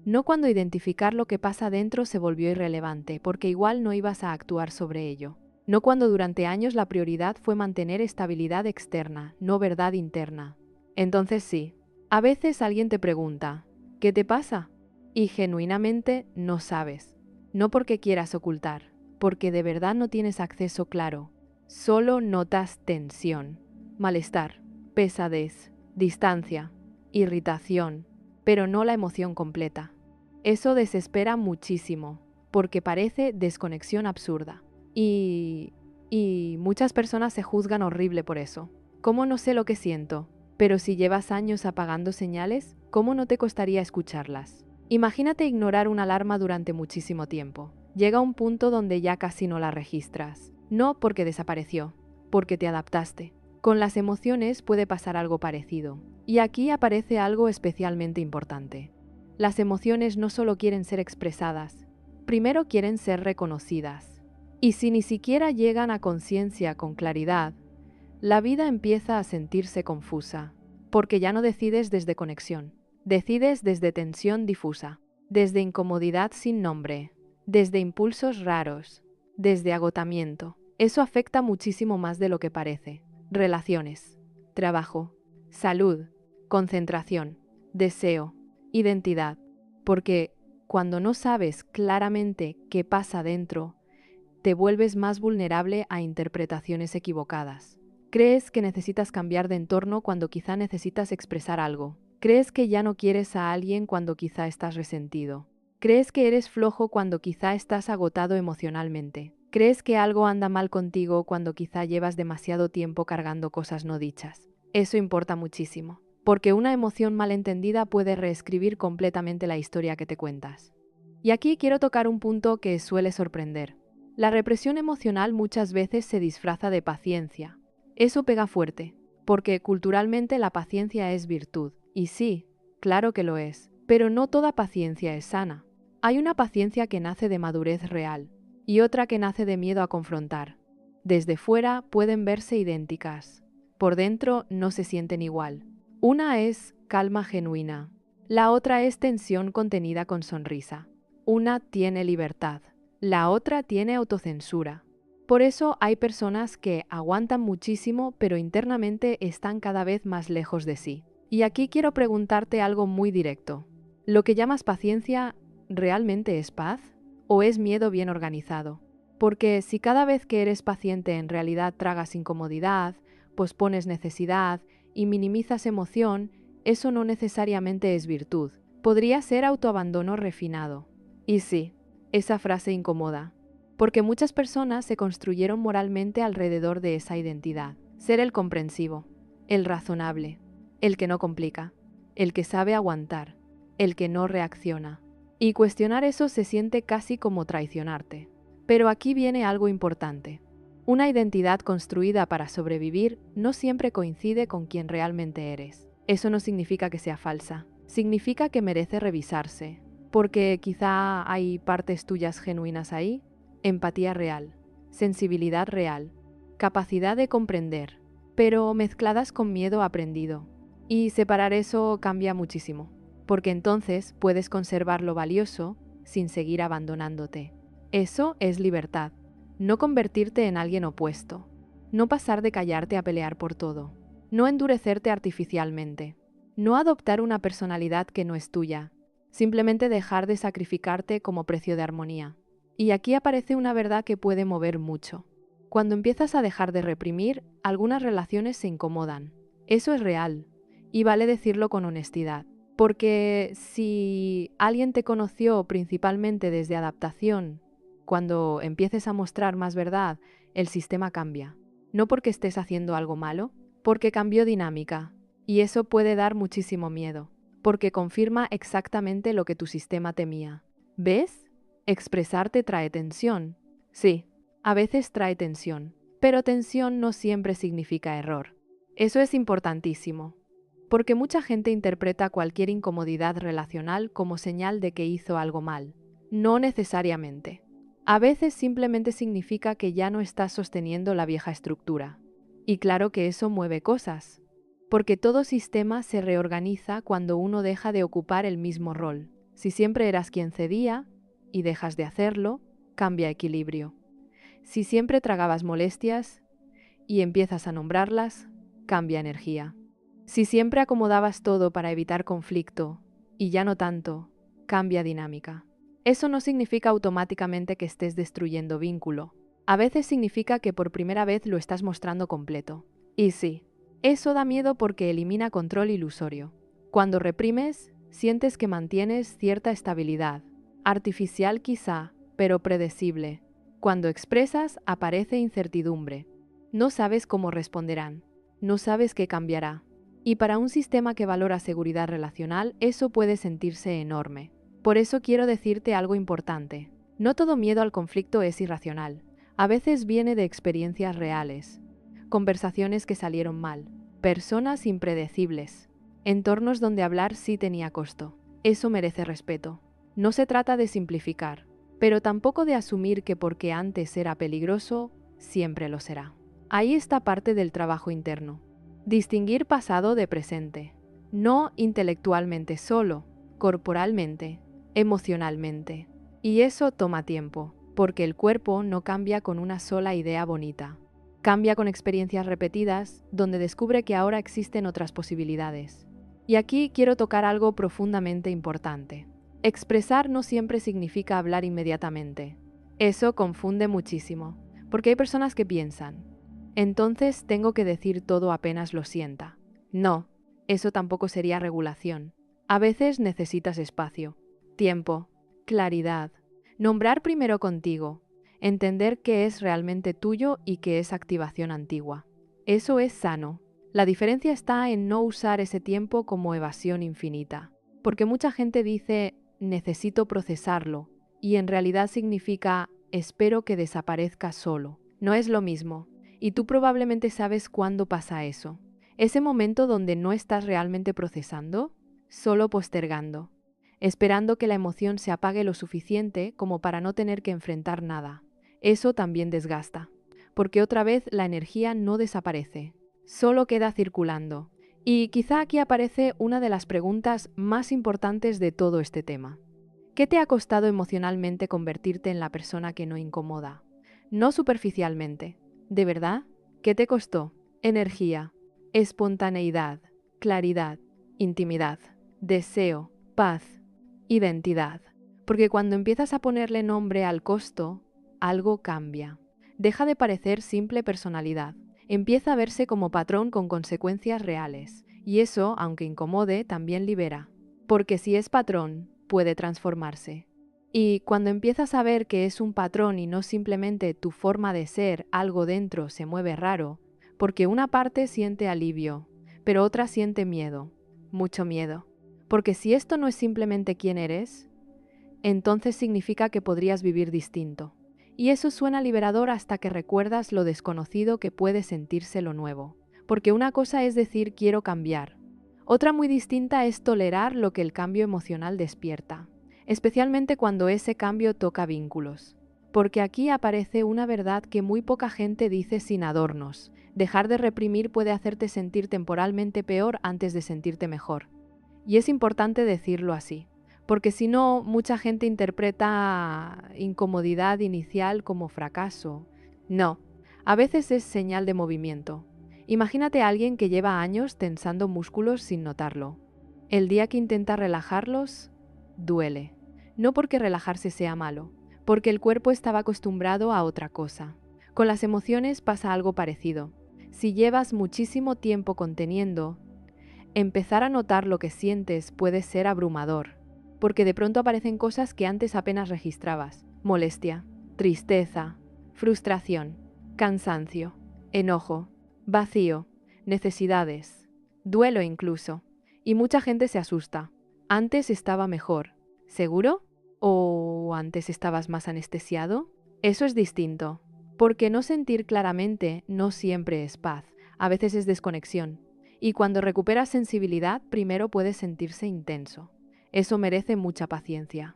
No cuando identificar lo que pasa dentro se volvió irrelevante, porque igual no ibas a actuar sobre ello. no cuando durante años la prioridad fue mantener estabilidad externa, no verdad interna. Entonces sí, a veces alguien te pregunta, ¿qué te pasa? Y genuinamente no sabes. No porque quieras ocultar, porque de verdad no tienes acceso claro. Solo notas tensión, malestar, pesadez, distancia, irritación, pero no la emoción completa. Eso desespera muchísimo, porque parece desconexión absurda. Y muchas personas se juzgan horrible por eso. ¿Cómo no sé lo que siento? Pero si llevas años apagando señales, ¿cómo no te costaría escucharlas? Imagínate ignorar una alarma durante muchísimo tiempo. Llega un punto donde ya casi no la registras. No porque desapareció, porque te adaptaste. Con las emociones puede pasar algo parecido. Y aquí aparece algo especialmente importante. Las emociones no solo quieren ser expresadas, primero quieren ser reconocidas. Y si ni siquiera llegan a conciencia con claridad, la vida empieza a sentirse confusa, porque ya no decides desde conexión, decides desde tensión difusa, desde incomodidad sin nombre, desde impulsos raros, desde agotamiento. Eso afecta muchísimo más de lo que parece. Relaciones, trabajo, salud, concentración, deseo, identidad. Porque cuando no sabes claramente qué pasa dentro, te vuelves más vulnerable a interpretaciones equivocadas. Crees que necesitas cambiar de entorno cuando quizá necesitas expresar algo. Crees que ya no quieres a alguien cuando quizá estás resentido. Crees que eres flojo cuando quizá estás agotado emocionalmente. Crees que algo anda mal contigo cuando quizá llevas demasiado tiempo cargando cosas no dichas. Eso importa muchísimo, porque una emoción malentendida puede reescribir completamente la historia que te cuentas. Y aquí quiero tocar un punto que suele sorprender. La represión emocional muchas veces se disfraza de paciencia. Eso pega fuerte, porque culturalmente la paciencia es virtud. Y sí, claro que lo es, pero no toda paciencia es sana. Hay una paciencia que nace de madurez real y otra que nace de miedo a confrontar. Desde fuera pueden verse idénticas. Por dentro no se sienten igual. Una es calma genuina. La otra es tensión contenida con sonrisa. Una tiene libertad. La otra tiene autocensura. Por eso hay personas que aguantan muchísimo, pero internamente están cada vez más lejos de sí. Y aquí quiero preguntarte algo muy directo. ¿Lo que llamas paciencia realmente es paz? ¿O es miedo bien organizado? Porque si cada vez que eres paciente en realidad tragas incomodidad, pospones necesidad y minimizas emoción, eso no necesariamente es virtud. Podría ser autoabandono refinado. Y sí, esa frase incomoda, porque muchas personas se construyeron moralmente alrededor de esa identidad. Ser el comprensivo, el razonable, el que no complica, el que sabe aguantar, el que no reacciona. Y cuestionar eso se siente casi como traicionarte. Pero aquí viene algo importante. Una identidad construida para sobrevivir no siempre coincide con quien realmente eres. Eso no significa que sea falsa. Significa que merece revisarse. Porque quizá hay partes tuyas genuinas ahí. Empatía real, sensibilidad real, capacidad de comprender, pero mezcladas con miedo aprendido. Y separar eso cambia muchísimo, porque entonces puedes conservar lo valioso sin seguir abandonándote. Eso es libertad. No convertirte en alguien opuesto. No pasar de callarte a pelear por todo. No endurecerte artificialmente. No adoptar una personalidad que no es tuya. Simplemente dejar de sacrificarte como precio de armonía. Y aquí aparece una verdad que puede mover mucho. Cuando empiezas a dejar de reprimir, algunas relaciones se incomodan. Eso es real. Y vale decirlo con honestidad. Porque si alguien te conoció principalmente desde adaptación, cuando empieces a mostrar más verdad, el sistema cambia. No porque estés haciendo algo malo, porque cambió dinámica. Y eso puede dar muchísimo miedo, porque confirma exactamente lo que tu sistema temía. ¿Ves? Expresarte trae tensión. Sí, a veces trae tensión, pero tensión no siempre significa error. Eso es importantísimo, porque mucha gente interpreta cualquier incomodidad relacional como señal de que hizo algo mal. No necesariamente. A veces simplemente significa que ya no estás sosteniendo la vieja estructura. Y claro que eso mueve cosas, porque todo sistema se reorganiza cuando uno deja de ocupar el mismo rol. Si siempre eras quien cedía y dejas de hacerlo, cambia equilibrio. Si siempre tragabas molestias y empiezas a nombrarlas, cambia energía. Si siempre acomodabas todo para evitar conflicto y ya no tanto, cambia dinámica. Eso no significa automáticamente que estés destruyendo vínculo. A veces significa que por primera vez lo estás mostrando completo. Y sí, eso da miedo porque elimina control ilusorio. Cuando reprimes, sientes que mantienes cierta estabilidad, artificial quizá, pero predecible. Cuando expresas, aparece incertidumbre. No sabes cómo responderán, no sabes qué cambiará. Y para un sistema que valora seguridad relacional, eso puede sentirse enorme. Por eso quiero decirte algo importante. No todo miedo al conflicto es irracional. A veces viene de experiencias reales, conversaciones que salieron mal, personas impredecibles, entornos donde hablar sí tenía costo. Eso merece respeto. No se trata de simplificar, pero tampoco de asumir que porque antes era peligroso, siempre lo será. Ahí está parte del trabajo interno. Distinguir pasado de presente, no intelectualmente solo, corporalmente, emocionalmente. Y eso toma tiempo, porque el cuerpo no cambia con una sola idea bonita. Cambia con experiencias repetidas, donde descubre que ahora existen otras posibilidades. Y aquí quiero tocar algo profundamente importante. Expresar no siempre significa hablar inmediatamente. Eso confunde muchísimo, porque hay personas que piensan, entonces tengo que decir todo apenas lo sienta. No, eso tampoco sería regulación. A veces necesitas espacio, tiempo, claridad, nombrar primero contigo, entender qué es realmente tuyo y qué es activación antigua. Eso es sano. La diferencia está en no usar ese tiempo como evasión infinita, porque mucha gente dice necesito procesarlo y en realidad significa espero que desaparezca solo. No es lo mismo. Y tú probablemente sabes cuándo pasa eso. Ese momento donde no estás realmente procesando, solo postergando, esperando que la emoción se apague lo suficiente como para no tener que enfrentar nada. Eso también desgasta, porque otra vez la energía no desaparece, solo queda circulando. Y quizá aquí aparece una de las preguntas más importantes de todo este tema. ¿Qué te ha costado emocionalmente convertirte en la persona que no incomoda? No superficialmente. ¿De verdad? ¿Qué te costó? Energía, espontaneidad, claridad, intimidad, deseo, paz, identidad. Porque cuando empiezas a ponerle nombre al costo, algo cambia. Deja de parecer simple personalidad. Empieza a verse como patrón con consecuencias reales. Y eso, aunque incomode, también libera. Porque si es patrón, puede transformarse. Y cuando empiezas a ver que es un patrón y no simplemente tu forma de ser, algo dentro se mueve raro, porque una parte siente alivio, pero otra siente miedo, mucho miedo. Porque si esto no es simplemente quién eres, entonces significa que podrías vivir distinto. Y eso suena liberador hasta que recuerdas lo desconocido que puede sentirse lo nuevo. Porque una cosa es decir quiero cambiar. Otra muy distinta es tolerar lo que el cambio emocional despierta, especialmente cuando ese cambio toca vínculos. Porque aquí aparece una verdad que muy poca gente dice sin adornos. Dejar de reprimir puede hacerte sentir temporalmente peor antes de sentirte mejor. Y es importante decirlo así, porque si no, mucha gente interpreta incomodidad inicial como fracaso. No, a veces es señal de movimiento. Imagínate a alguien que lleva años tensando músculos sin notarlo. El día que intenta relajarlos, duele. No porque relajarse sea malo, porque el cuerpo estaba acostumbrado a otra cosa. Con las emociones pasa algo parecido. Si llevas muchísimo tiempo conteniendo, empezar a notar lo que sientes puede ser abrumador, porque de pronto aparecen cosas que antes apenas registrabas. Molestia, tristeza, frustración, cansancio, enojo, vacío, necesidades, duelo incluso. Y mucha gente se asusta. Antes estaba mejor. ¿Seguro? ¿O antes estabas más anestesiado? Eso es distinto, porque no sentir claramente no siempre es paz, a veces es desconexión. Y cuando recuperas sensibilidad, primero puede sentirse intenso. Eso merece mucha paciencia.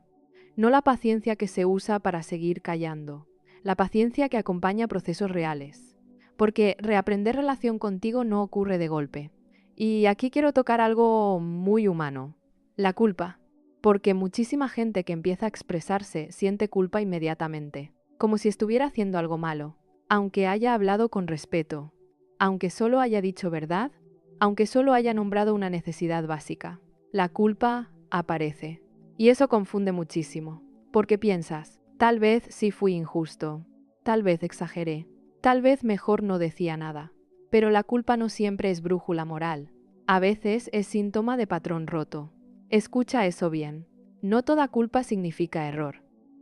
No la paciencia que se usa para seguir callando, la paciencia que acompaña procesos reales. Porque reaprender relación contigo no ocurre de golpe. Y aquí quiero tocar algo muy humano, la culpa. Porque muchísima gente que empieza a expresarse siente culpa inmediatamente. como si estuviera haciendo algo malo, aunque haya hablado con respeto, aunque solo haya dicho verdad, aunque solo haya nombrado una necesidad básica. La culpa aparece. Y eso confunde muchísimo, porque piensas, tal vez sí fui injusto, tal vez exageré, tal vez mejor no decía nada. Pero la culpa no siempre es brújula moral. A veces es síntoma de patrón roto. Escucha eso bien. No toda culpa significa error.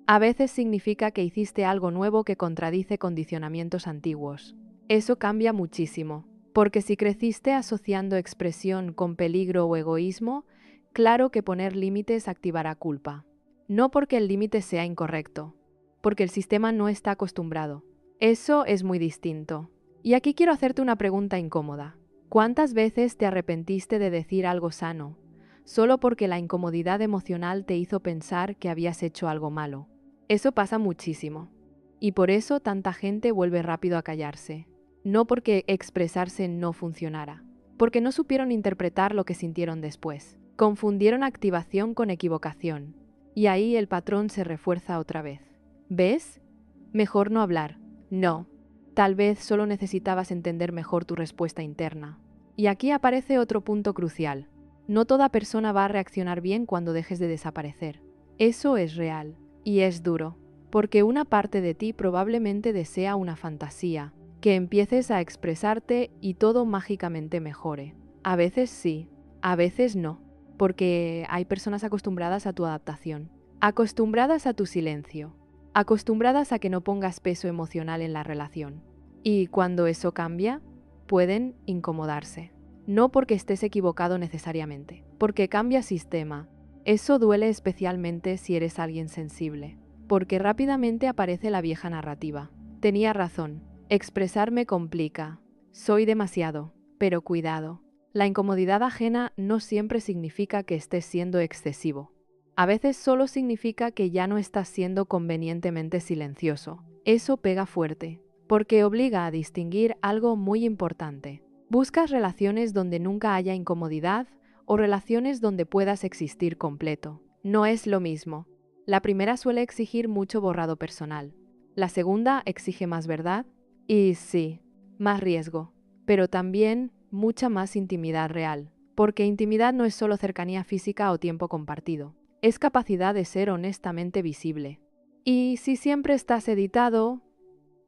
A veces significa que hiciste algo nuevo que contradice condicionamientos antiguos. Eso cambia muchísimo, porque si creciste asociando expresión con peligro o egoísmo, claro que poner límites activará culpa. No porque el límite sea incorrecto, porque el sistema no está acostumbrado. Eso es muy distinto. Y aquí quiero hacerte una pregunta incómoda. ¿Cuántas veces te arrepentiste de decir algo sano, solo porque la incomodidad emocional te hizo pensar que habías hecho algo malo? Eso pasa muchísimo. Y por eso tanta gente vuelve rápido a callarse. No porque expresarse no funcionara, porque no supieron interpretar lo que sintieron después. Confundieron activación con equivocación. Y ahí el patrón se refuerza otra vez. ¿Ves? Mejor no hablar. No. Tal vez solo necesitabas entender mejor tu respuesta interna. Y aquí aparece otro punto crucial. No toda persona va a reaccionar bien cuando dejes de desaparecer. Eso es real. Y es duro. Porque una parte de ti probablemente desea una fantasía, que empieces a expresarte y todo mágicamente mejore. A veces sí, a veces no. Porque hay personas acostumbradas a tu adaptación, acostumbradas a tu silencio, acostumbradas a que no pongas peso emocional en la relación. Y cuando eso cambia, pueden incomodarse. No porque estés equivocado necesariamente, porque cambia sistema. Eso duele especialmente si eres alguien sensible, porque rápidamente aparece la vieja narrativa. Tenía razón, expresarme complica, soy demasiado, pero cuidado. La incomodidad ajena no siempre significa que estés siendo excesivo. A veces solo significa que ya no estás siendo convenientemente silencioso. Eso pega fuerte, porque obliga a distinguir algo muy importante. ¿Buscas relaciones donde nunca haya incomodidad o relaciones donde puedas existir completo? No es lo mismo. La primera suele exigir mucho borrado personal. La segunda exige más verdad y sí, más riesgo, pero también mucha más intimidad real, porque intimidad no es solo cercanía física o tiempo compartido, es capacidad de ser honestamente visible. Y si siempre estás editado,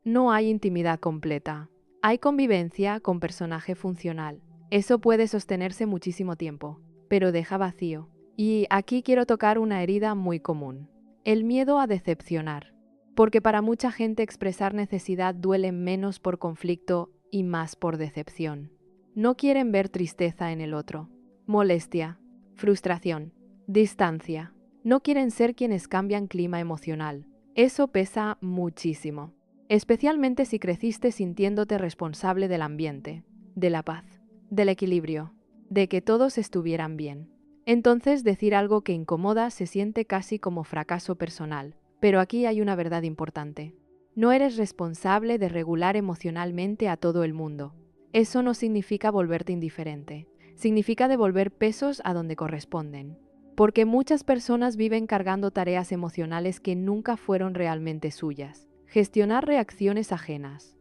no hay intimidad completa. Hay convivencia con personaje funcional. Eso puede sostenerse muchísimo tiempo, pero deja vacío. Y aquí quiero tocar una herida muy común: el miedo a decepcionar. Porque para mucha gente expresar necesidad duele menos por conflicto y más por decepción. No quieren ver tristeza en el otro, molestia, frustración, distancia. No quieren ser quienes cambian clima emocional. Eso pesa muchísimo, especialmente si creciste sintiéndote responsable del ambiente, de la paz, del equilibrio, de que todos estuvieran bien. Entonces decir algo que incomoda se siente casi como fracaso personal. Pero aquí hay una verdad importante. No eres responsable de regular emocionalmente a todo el mundo. Eso no significa volverte indiferente. Significa devolver pesos a donde corresponden. Porque muchas personas viven cargando tareas emocionales que nunca fueron realmente suyas. Gestionar reacciones ajenas,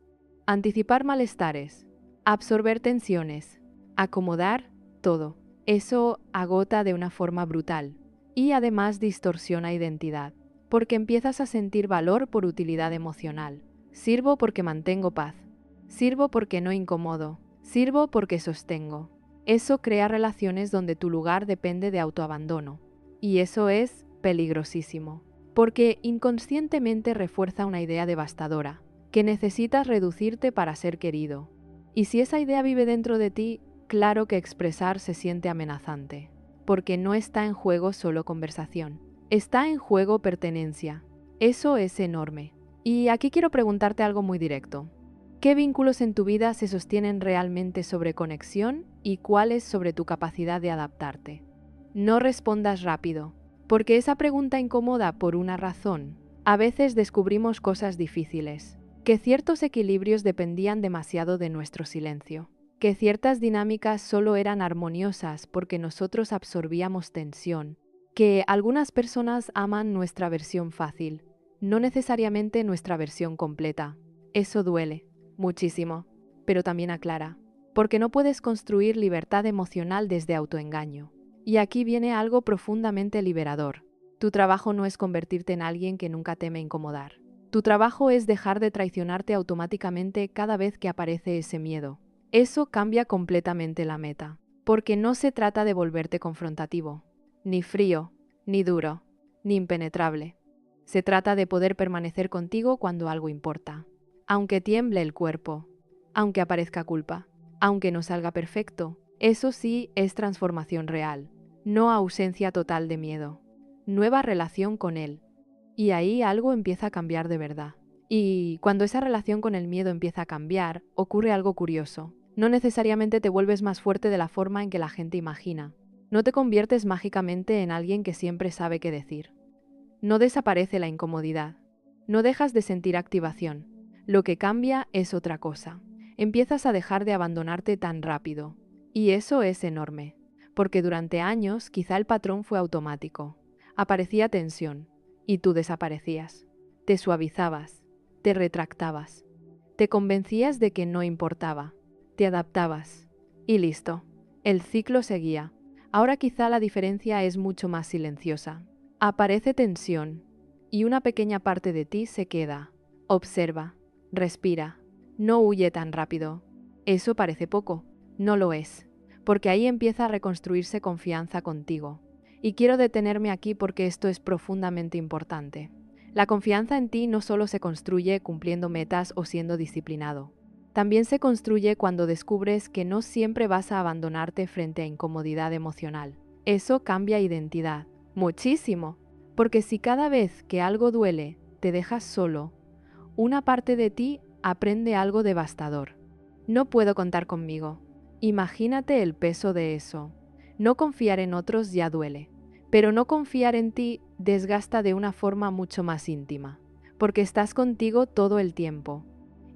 anticipar malestares, absorber tensiones, acomodar todo. Eso agota de una forma brutal y además distorsiona identidad, porque empiezas a sentir valor por utilidad emocional. Sirvo porque mantengo paz, sirvo porque no incomodo, sirvo porque sostengo. Eso crea relaciones donde tu lugar depende de autoabandono, y eso es peligrosísimo, porque inconscientemente refuerza una idea devastadora, que necesitas reducirte para ser querido. Y si esa idea vive dentro de ti, claro que expresar se siente amenazante, porque no está en juego solo conversación, está en juego pertenencia. Eso es enorme. Y aquí quiero preguntarte algo muy directo. ¿Qué vínculos en tu vida se sostienen realmente sobre conexión y cuáles sobre tu capacidad de adaptarte? No respondas rápido, porque esa pregunta incomoda por una razón. A veces descubrimos cosas difíciles, que ciertos equilibrios dependían demasiado de nuestro silencio, que ciertas dinámicas solo eran armoniosas porque nosotros absorbíamos tensión, que algunas personas aman nuestra versión fácil, no necesariamente nuestra versión completa. Eso duele, muchísimo, pero también aclara, porque no puedes construir libertad emocional desde autoengaño. Y aquí viene algo profundamente liberador. Tu trabajo no es convertirte en alguien que nunca teme incomodar. Tu trabajo es dejar de traicionarte automáticamente cada vez que aparece ese miedo. Eso cambia completamente la meta, porque no se trata de volverte confrontativo, ni frío, ni duro, ni impenetrable. Se trata de poder permanecer contigo cuando algo importa. Aunque tiemble el cuerpo, aunque aparezca culpa, aunque no salga perfecto, eso sí es transformación real, no ausencia total de miedo. Nueva relación con él. Y ahí algo empieza a cambiar de verdad. Y cuando esa relación con el miedo empieza a cambiar, ocurre algo curioso. No necesariamente te vuelves más fuerte de la forma en que la gente imagina. No te conviertes mágicamente en alguien que siempre sabe qué decir. No desaparece la incomodidad. No dejas de sentir activación. Lo que cambia es otra cosa. Empiezas a dejar de abandonarte tan rápido. Y eso es enorme. Porque durante años quizá el patrón fue automático. Aparecía tensión. Y tú desaparecías. Te suavizabas. Te retractabas. Te convencías de que no importaba. Te adaptabas. Y listo. El ciclo seguía. Ahora quizá la diferencia es mucho más silenciosa. Aparece tensión. Y una pequeña parte de ti se queda. Observa. Respira. No huye tan rápido. Eso parece poco. No lo es. Porque ahí empieza a reconstruirse confianza contigo. Y quiero detenerme aquí porque esto es profundamente importante. La confianza en ti no solo se construye cumpliendo metas o siendo disciplinado. También se construye cuando descubres que no siempre vas a abandonarte frente a incomodidad emocional. Eso cambia identidad. Muchísimo. Porque si cada vez que algo duele te dejas solo, una parte de ti aprende algo devastador. No puedo contar conmigo. Imagínate el peso de eso. No confiar en otros ya duele, pero no confiar en ti desgasta de una forma mucho más íntima, porque estás contigo todo el tiempo.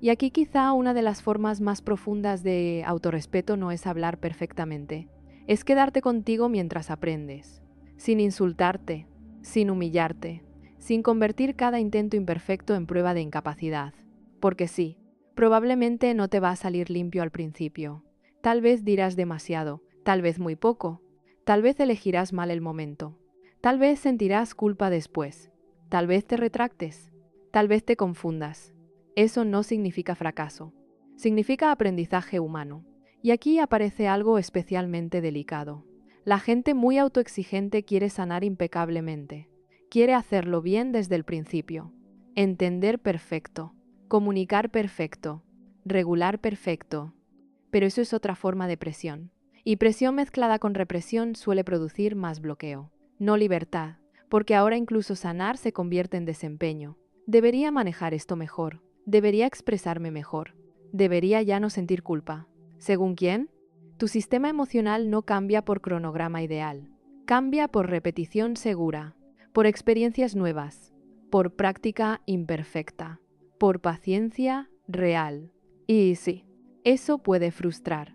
Y aquí quizá una de las formas más profundas de autorrespeto no es hablar perfectamente, es quedarte contigo mientras aprendes, sin insultarte, sin humillarte, sin convertir cada intento imperfecto en prueba de incapacidad. Porque sí, probablemente no te va a salir limpio al principio. Tal vez dirás demasiado, tal vez muy poco, tal vez elegirás mal el momento, tal vez sentirás culpa después, tal vez te retractes, tal vez te confundas. Eso no significa fracaso, significa aprendizaje humano. Y aquí aparece algo especialmente delicado. La gente muy autoexigente quiere sanar impecablemente, quiere hacerlo bien desde el principio, entender perfecto, comunicar perfecto, regular perfecto. Pero eso es otra forma de presión. Y presión mezclada con represión suele producir más bloqueo, no libertad, porque ahora incluso sanar se convierte en desempeño. Debería manejar esto mejor, debería expresarme mejor, debería ya no sentir culpa. ¿Según quién? Tu sistema emocional no cambia por cronograma ideal, cambia por repetición segura, por experiencias nuevas, por práctica imperfecta, por paciencia real. Y sí, eso puede frustrar,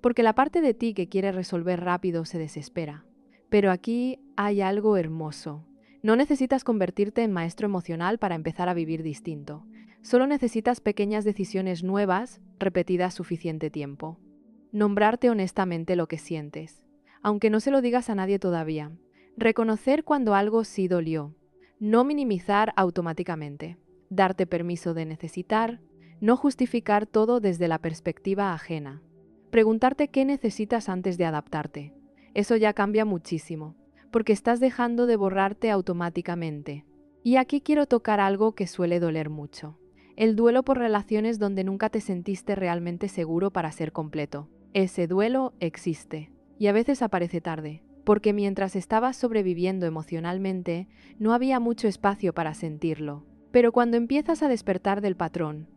porque la parte de ti que quiere resolver rápido se desespera. Pero aquí hay algo hermoso. No necesitas convertirte en maestro emocional para empezar a vivir distinto. Solo necesitas pequeñas decisiones nuevas, repetidas suficiente tiempo. Nombrarte honestamente lo que sientes, aunque no se lo digas a nadie todavía. Reconocer cuando algo sí dolió. No minimizar automáticamente. Darte permiso de necesitar. No justificar todo desde la perspectiva ajena. Preguntarte qué necesitas antes de adaptarte. Eso ya cambia muchísimo, porque estás dejando de borrarte automáticamente. Y aquí quiero tocar algo que suele doler mucho. El duelo por relaciones donde nunca te sentiste realmente seguro para ser completo. Ese duelo existe, y a veces aparece tarde, porque mientras estabas sobreviviendo emocionalmente, no había mucho espacio para sentirlo. Pero cuando empiezas a despertar del patrón,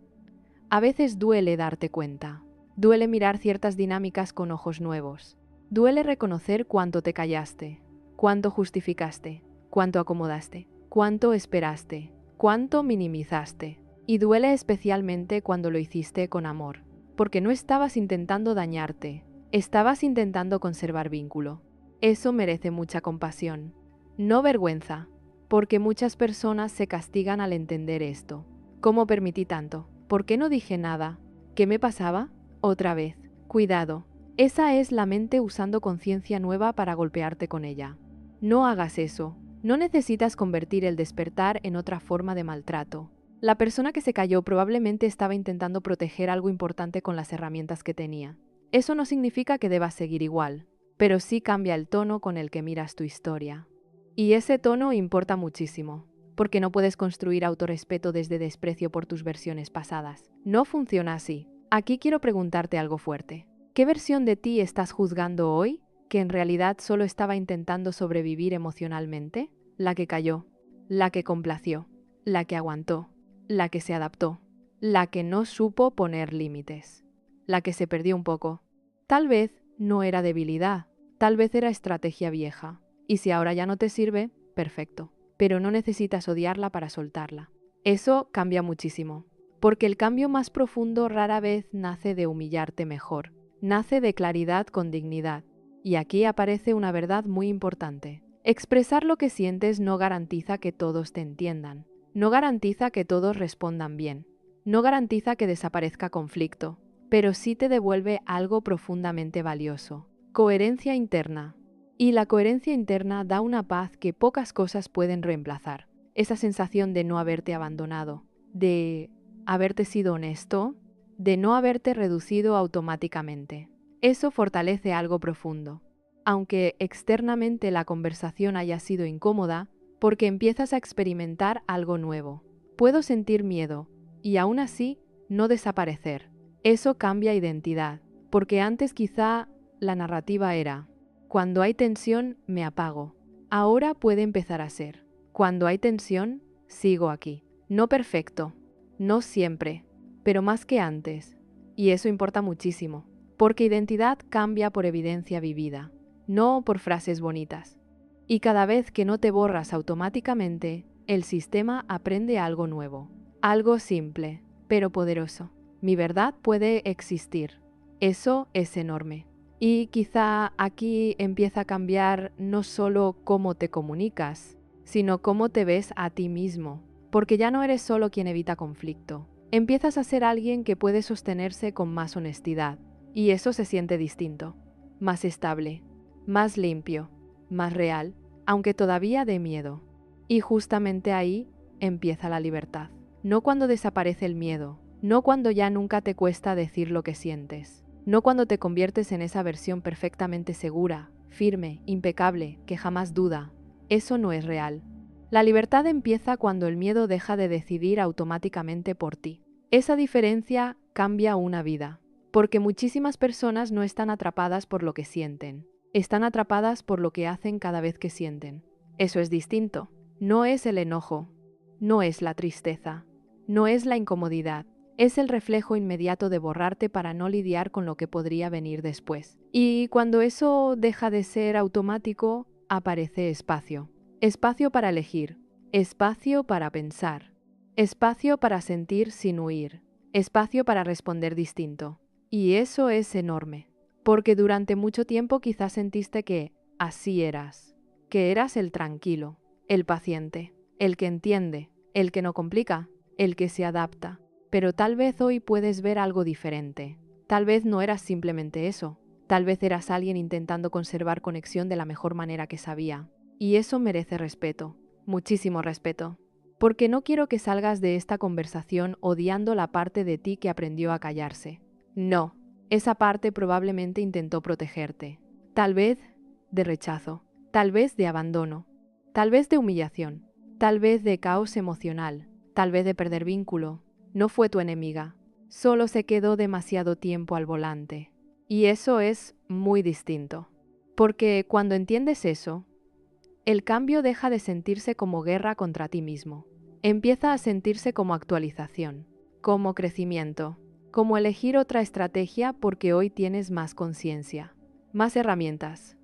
a veces duele darte cuenta. Duele mirar ciertas dinámicas con ojos nuevos. Duele reconocer cuánto te callaste, cuánto justificaste, cuánto acomodaste, cuánto esperaste, cuánto minimizaste. Y duele especialmente cuando lo hiciste con amor, porque no estabas intentando dañarte, estabas intentando conservar vínculo. Eso merece mucha compasión, no vergüenza, porque muchas personas se castigan al entender esto. ¿Cómo permití tanto? ¿Por qué no dije nada? ¿Qué me pasaba? Otra vez. Cuidado. Esa es la mente usando conciencia nueva para golpearte con ella. No hagas eso. No necesitas convertir el despertar en otra forma de maltrato. La persona que se cayó probablemente estaba intentando proteger algo importante con las herramientas que tenía. Eso no significa que debas seguir igual, pero sí cambia el tono con el que miras tu historia. Y ese tono importa muchísimo, porque no puedes construir autorrespeto desde desprecio por tus versiones pasadas. No funciona así. Aquí quiero preguntarte algo fuerte. ¿Qué versión de ti estás juzgando hoy, que en realidad solo estaba intentando sobrevivir emocionalmente? La que cayó, la que complació, la que aguantó, la que se adaptó, la que no supo poner límites, la que se perdió un poco. Tal vez no era debilidad, tal vez era estrategia vieja. Y si ahora ya no te sirve, perfecto. Pero no necesitas odiarla para soltarla. Eso cambia muchísimo. Porque el cambio más profundo rara vez nace de humillarte mejor. Nace de claridad con dignidad. Y aquí aparece una verdad muy importante. Expresar lo que sientes no garantiza que todos te entiendan. No garantiza que todos respondan bien. No garantiza que desaparezca conflicto. Pero sí te devuelve algo profundamente valioso. Coherencia interna. Y la coherencia interna da una paz que pocas cosas pueden reemplazar. Esa sensación de no haberte abandonado, de haberte sido honesto, de no haberte reducido automáticamente. Eso fortalece algo profundo. Aunque externamente la conversación haya sido incómoda, porque empiezas a experimentar algo nuevo. Puedo sentir miedo, y aún así, no desaparecer. Eso cambia identidad, porque antes quizá la narrativa era: cuando hay tensión, me apago. Ahora puede empezar a ser: cuando hay tensión, sigo aquí. No perfecto, no siempre, pero más que antes. Y eso importa muchísimo, porque identidad cambia por evidencia vivida, no por frases bonitas. Y cada vez que no te borras automáticamente, el sistema aprende algo nuevo, algo simple, pero poderoso. Mi verdad puede existir. Eso es enorme. Y quizá aquí empieza a cambiar no solo cómo te comunicas, sino cómo te ves a ti mismo, porque ya no eres solo quien evita conflicto. Empiezas a ser alguien que puede sostenerse con más honestidad, y eso se siente distinto, más estable, más limpio, más real, aunque todavía de miedo. Y justamente ahí empieza la libertad. No cuando desaparece el miedo, no cuando ya nunca te cuesta decir lo que sientes. No cuando te conviertes en esa versión perfectamente segura, firme, impecable, que jamás duda. Eso no es real. La libertad empieza cuando el miedo deja de decidir automáticamente por ti. Esa diferencia cambia una vida, porque muchísimas personas no están atrapadas por lo que sienten, están atrapadas por lo que hacen cada vez que sienten. Eso es distinto. No es el enojo, no es la tristeza, no es la incomodidad. Es el reflejo inmediato de borrarte para no lidiar con lo que podría venir después. Y cuando eso deja de ser automático, aparece espacio. Espacio para elegir, espacio para pensar, espacio para sentir sin huir, espacio para responder distinto. Y eso es enorme, porque durante mucho tiempo quizás sentiste que así eras, que eras el tranquilo, el paciente, el que entiende, el que no complica, el que se adapta. Pero tal vez hoy puedes ver algo diferente. Tal vez no eras simplemente eso. Tal vez eras alguien intentando conservar conexión de la mejor manera que sabía. Y eso merece respeto, muchísimo respeto. Porque no quiero que salgas de esta conversación odiando la parte de ti que aprendió a callarse. No, esa parte probablemente intentó protegerte. Tal vez de rechazo, tal vez de abandono, tal vez de humillación, tal vez de caos emocional, tal vez de perder vínculo. No fue tu enemiga, solo se quedó demasiado tiempo al volante. Y eso es muy distinto. Porque cuando entiendes eso, el cambio deja de sentirse como guerra contra ti mismo. Empieza a sentirse como actualización, como crecimiento, como elegir otra estrategia porque hoy tienes más conciencia, más herramientas,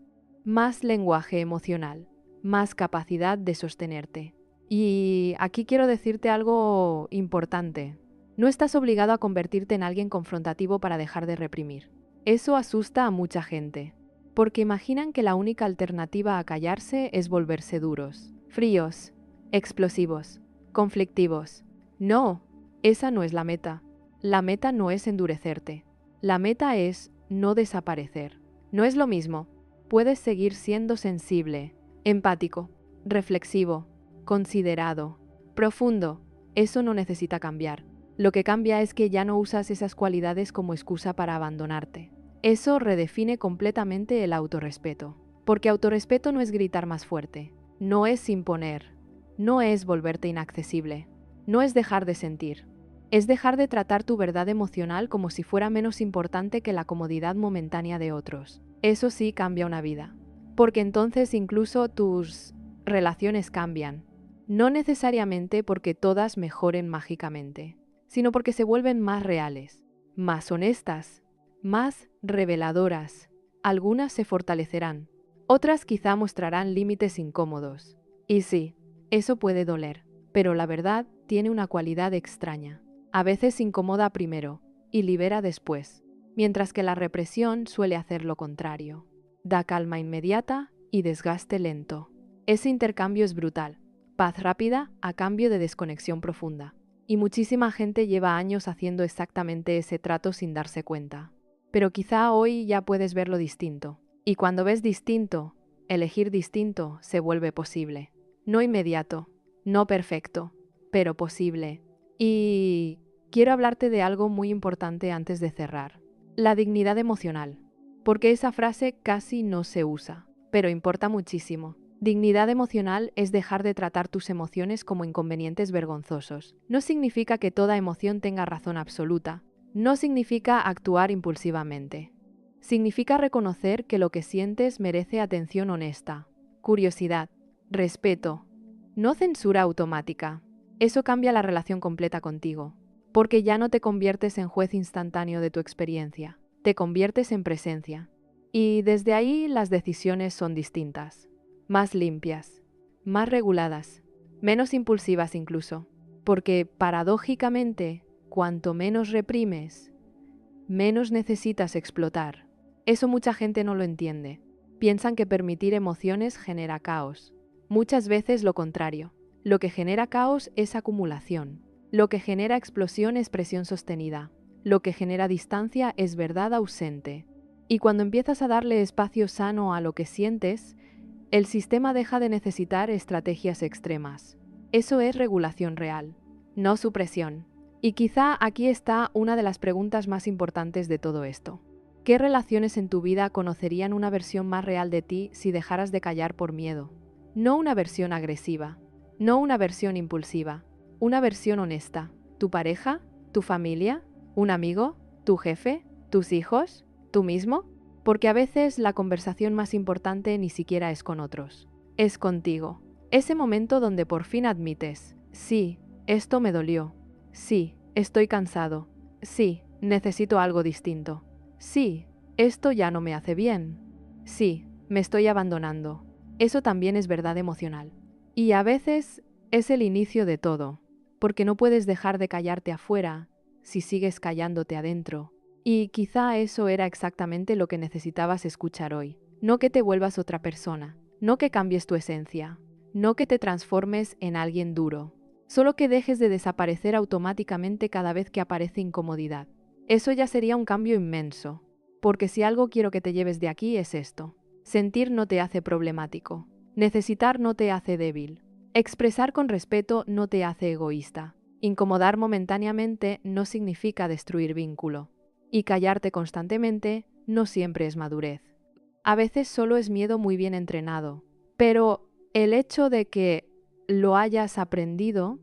más lenguaje emocional, más capacidad de sostenerte. Y aquí quiero decirte algo importante. No estás obligado a convertirte en alguien confrontativo para dejar de reprimir. Eso asusta a mucha gente, porque imaginan que la única alternativa a callarse es volverse duros, fríos, explosivos, conflictivos. No, esa no es la meta. La meta no es endurecerte. La meta es no desaparecer. No es lo mismo. Puedes seguir siendo sensible, empático, reflexivo, considerado, profundo. Eso no necesita cambiar. Lo que cambia es que ya no usas esas cualidades como excusa para abandonarte. Eso redefine completamente el autorrespeto. Porque autorrespeto no es gritar más fuerte, no es imponer, no es volverte inaccesible, no es dejar de sentir. Es dejar de tratar tu verdad emocional como si fuera menos importante que la comodidad momentánea de otros. Eso sí cambia una vida. Porque entonces incluso tus relaciones cambian. No necesariamente porque todas mejoren mágicamente, sino porque se vuelven más reales, más honestas, más reveladoras. Algunas se fortalecerán, otras quizá mostrarán límites incómodos. Y sí, eso puede doler, pero la verdad tiene una cualidad extraña. A veces incomoda primero y libera después, mientras que la represión suele hacer lo contrario. Da calma inmediata y desgaste lento. Ese intercambio es brutal. Paz rápida a cambio de desconexión profunda. Y muchísima gente lleva años haciendo exactamente ese trato sin darse cuenta. Pero quizá hoy ya puedes verlo distinto. Y cuando ves distinto, elegir distinto se vuelve posible. No inmediato, no perfecto, pero posible. Y quiero hablarte de algo muy importante antes de cerrar. La dignidad emocional. Porque esa frase casi no se usa, pero importa muchísimo. Dignidad emocional es dejar de tratar tus emociones como inconvenientes vergonzosos. No significa que toda emoción tenga razón absoluta. No significa actuar impulsivamente. Significa reconocer que lo que sientes merece atención honesta, curiosidad, respeto, no censura automática. Eso cambia la relación completa contigo, porque ya no te conviertes en juez instantáneo de tu experiencia, te conviertes en presencia. Y desde ahí las decisiones son distintas, más limpias, más reguladas, menos impulsivas incluso, porque paradójicamente, cuanto menos reprimes, menos necesitas explotar. Eso mucha gente no lo entiende. Piensan que permitir emociones genera caos. Muchas veces lo contrario. Lo que genera caos es acumulación. Lo que genera explosión es presión sostenida. Lo que genera distancia es verdad ausente. Y cuando empiezas a darle espacio sano a lo que sientes, el sistema deja de necesitar estrategias extremas. Eso es regulación real, no supresión. Y quizá aquí está una de las preguntas más importantes de todo esto. ¿Qué relaciones en tu vida conocerían una versión más real de ti si dejaras de callar por miedo? No una versión agresiva, no una versión impulsiva, una versión honesta. ¿Tu pareja? ¿Tu familia? ¿Un amigo? ¿Tu jefe? ¿Tus hijos? ¿Tú mismo? Porque a veces la conversación más importante ni siquiera es con otros, es contigo. Ese momento donde por fin admites, sí, esto me dolió. Sí, estoy cansado. Sí, necesito algo distinto. Sí, esto ya no me hace bien. Sí, me estoy abandonando. Eso también es verdad emocional. Y a veces es el inicio de todo, porque no puedes dejar de callarte afuera si sigues callándote adentro. Y quizá eso era exactamente lo que necesitabas escuchar hoy. No que te vuelvas otra persona, no que cambies tu esencia, no que te transformes en alguien duro. Solo que dejes de desaparecer automáticamente cada vez que aparece incomodidad. Eso ya sería un cambio inmenso, porque si algo quiero que te lleves de aquí es esto. Sentir no te hace problemático, necesitar no te hace débil, expresar con respeto no te hace egoísta, incomodar momentáneamente no significa destruir vínculo, y callarte constantemente no siempre es madurez. A veces solo es miedo muy bien entrenado, pero el hecho de que lo hayas aprendido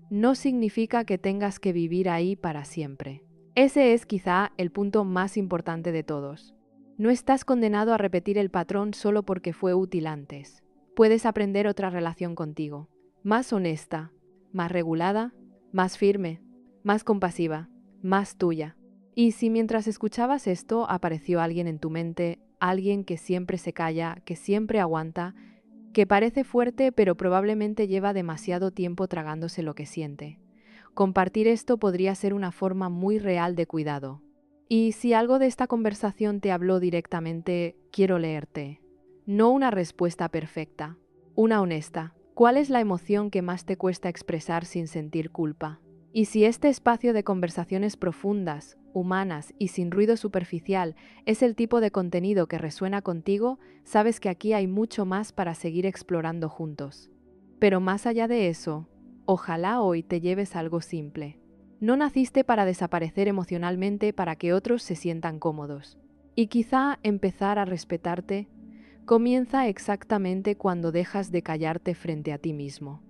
no significa que tengas que vivir ahí para siempre. Ese es quizá el punto más importante de todos. No estás condenado a repetir el patrón solo porque fue útil antes. Puedes aprender otra relación contigo, más honesta, más regulada, más firme, más compasiva, más tuya. Y si mientras escuchabas esto apareció alguien en tu mente, alguien que siempre se calla, que siempre aguanta, que parece fuerte pero probablemente lleva demasiado tiempo tragándose lo que siente. Compartir esto podría ser una forma muy real de cuidado. Y si algo de esta conversación te habló directamente, quiero leerte. No una respuesta perfecta, una honesta, ¿Cuál es la emoción que más te cuesta expresar sin sentir culpa? Y si este espacio de conversaciones profundas, humanas y sin ruido superficial es el tipo de contenido que resuena contigo, sabes que aquí hay mucho más para seguir explorando juntos. Pero más allá de eso, ojalá hoy te lleves algo simple. No naciste para desaparecer emocionalmente para que otros se sientan cómodos. Y quizá empezar a respetarte comienza exactamente cuando dejas de callarte frente a ti mismo.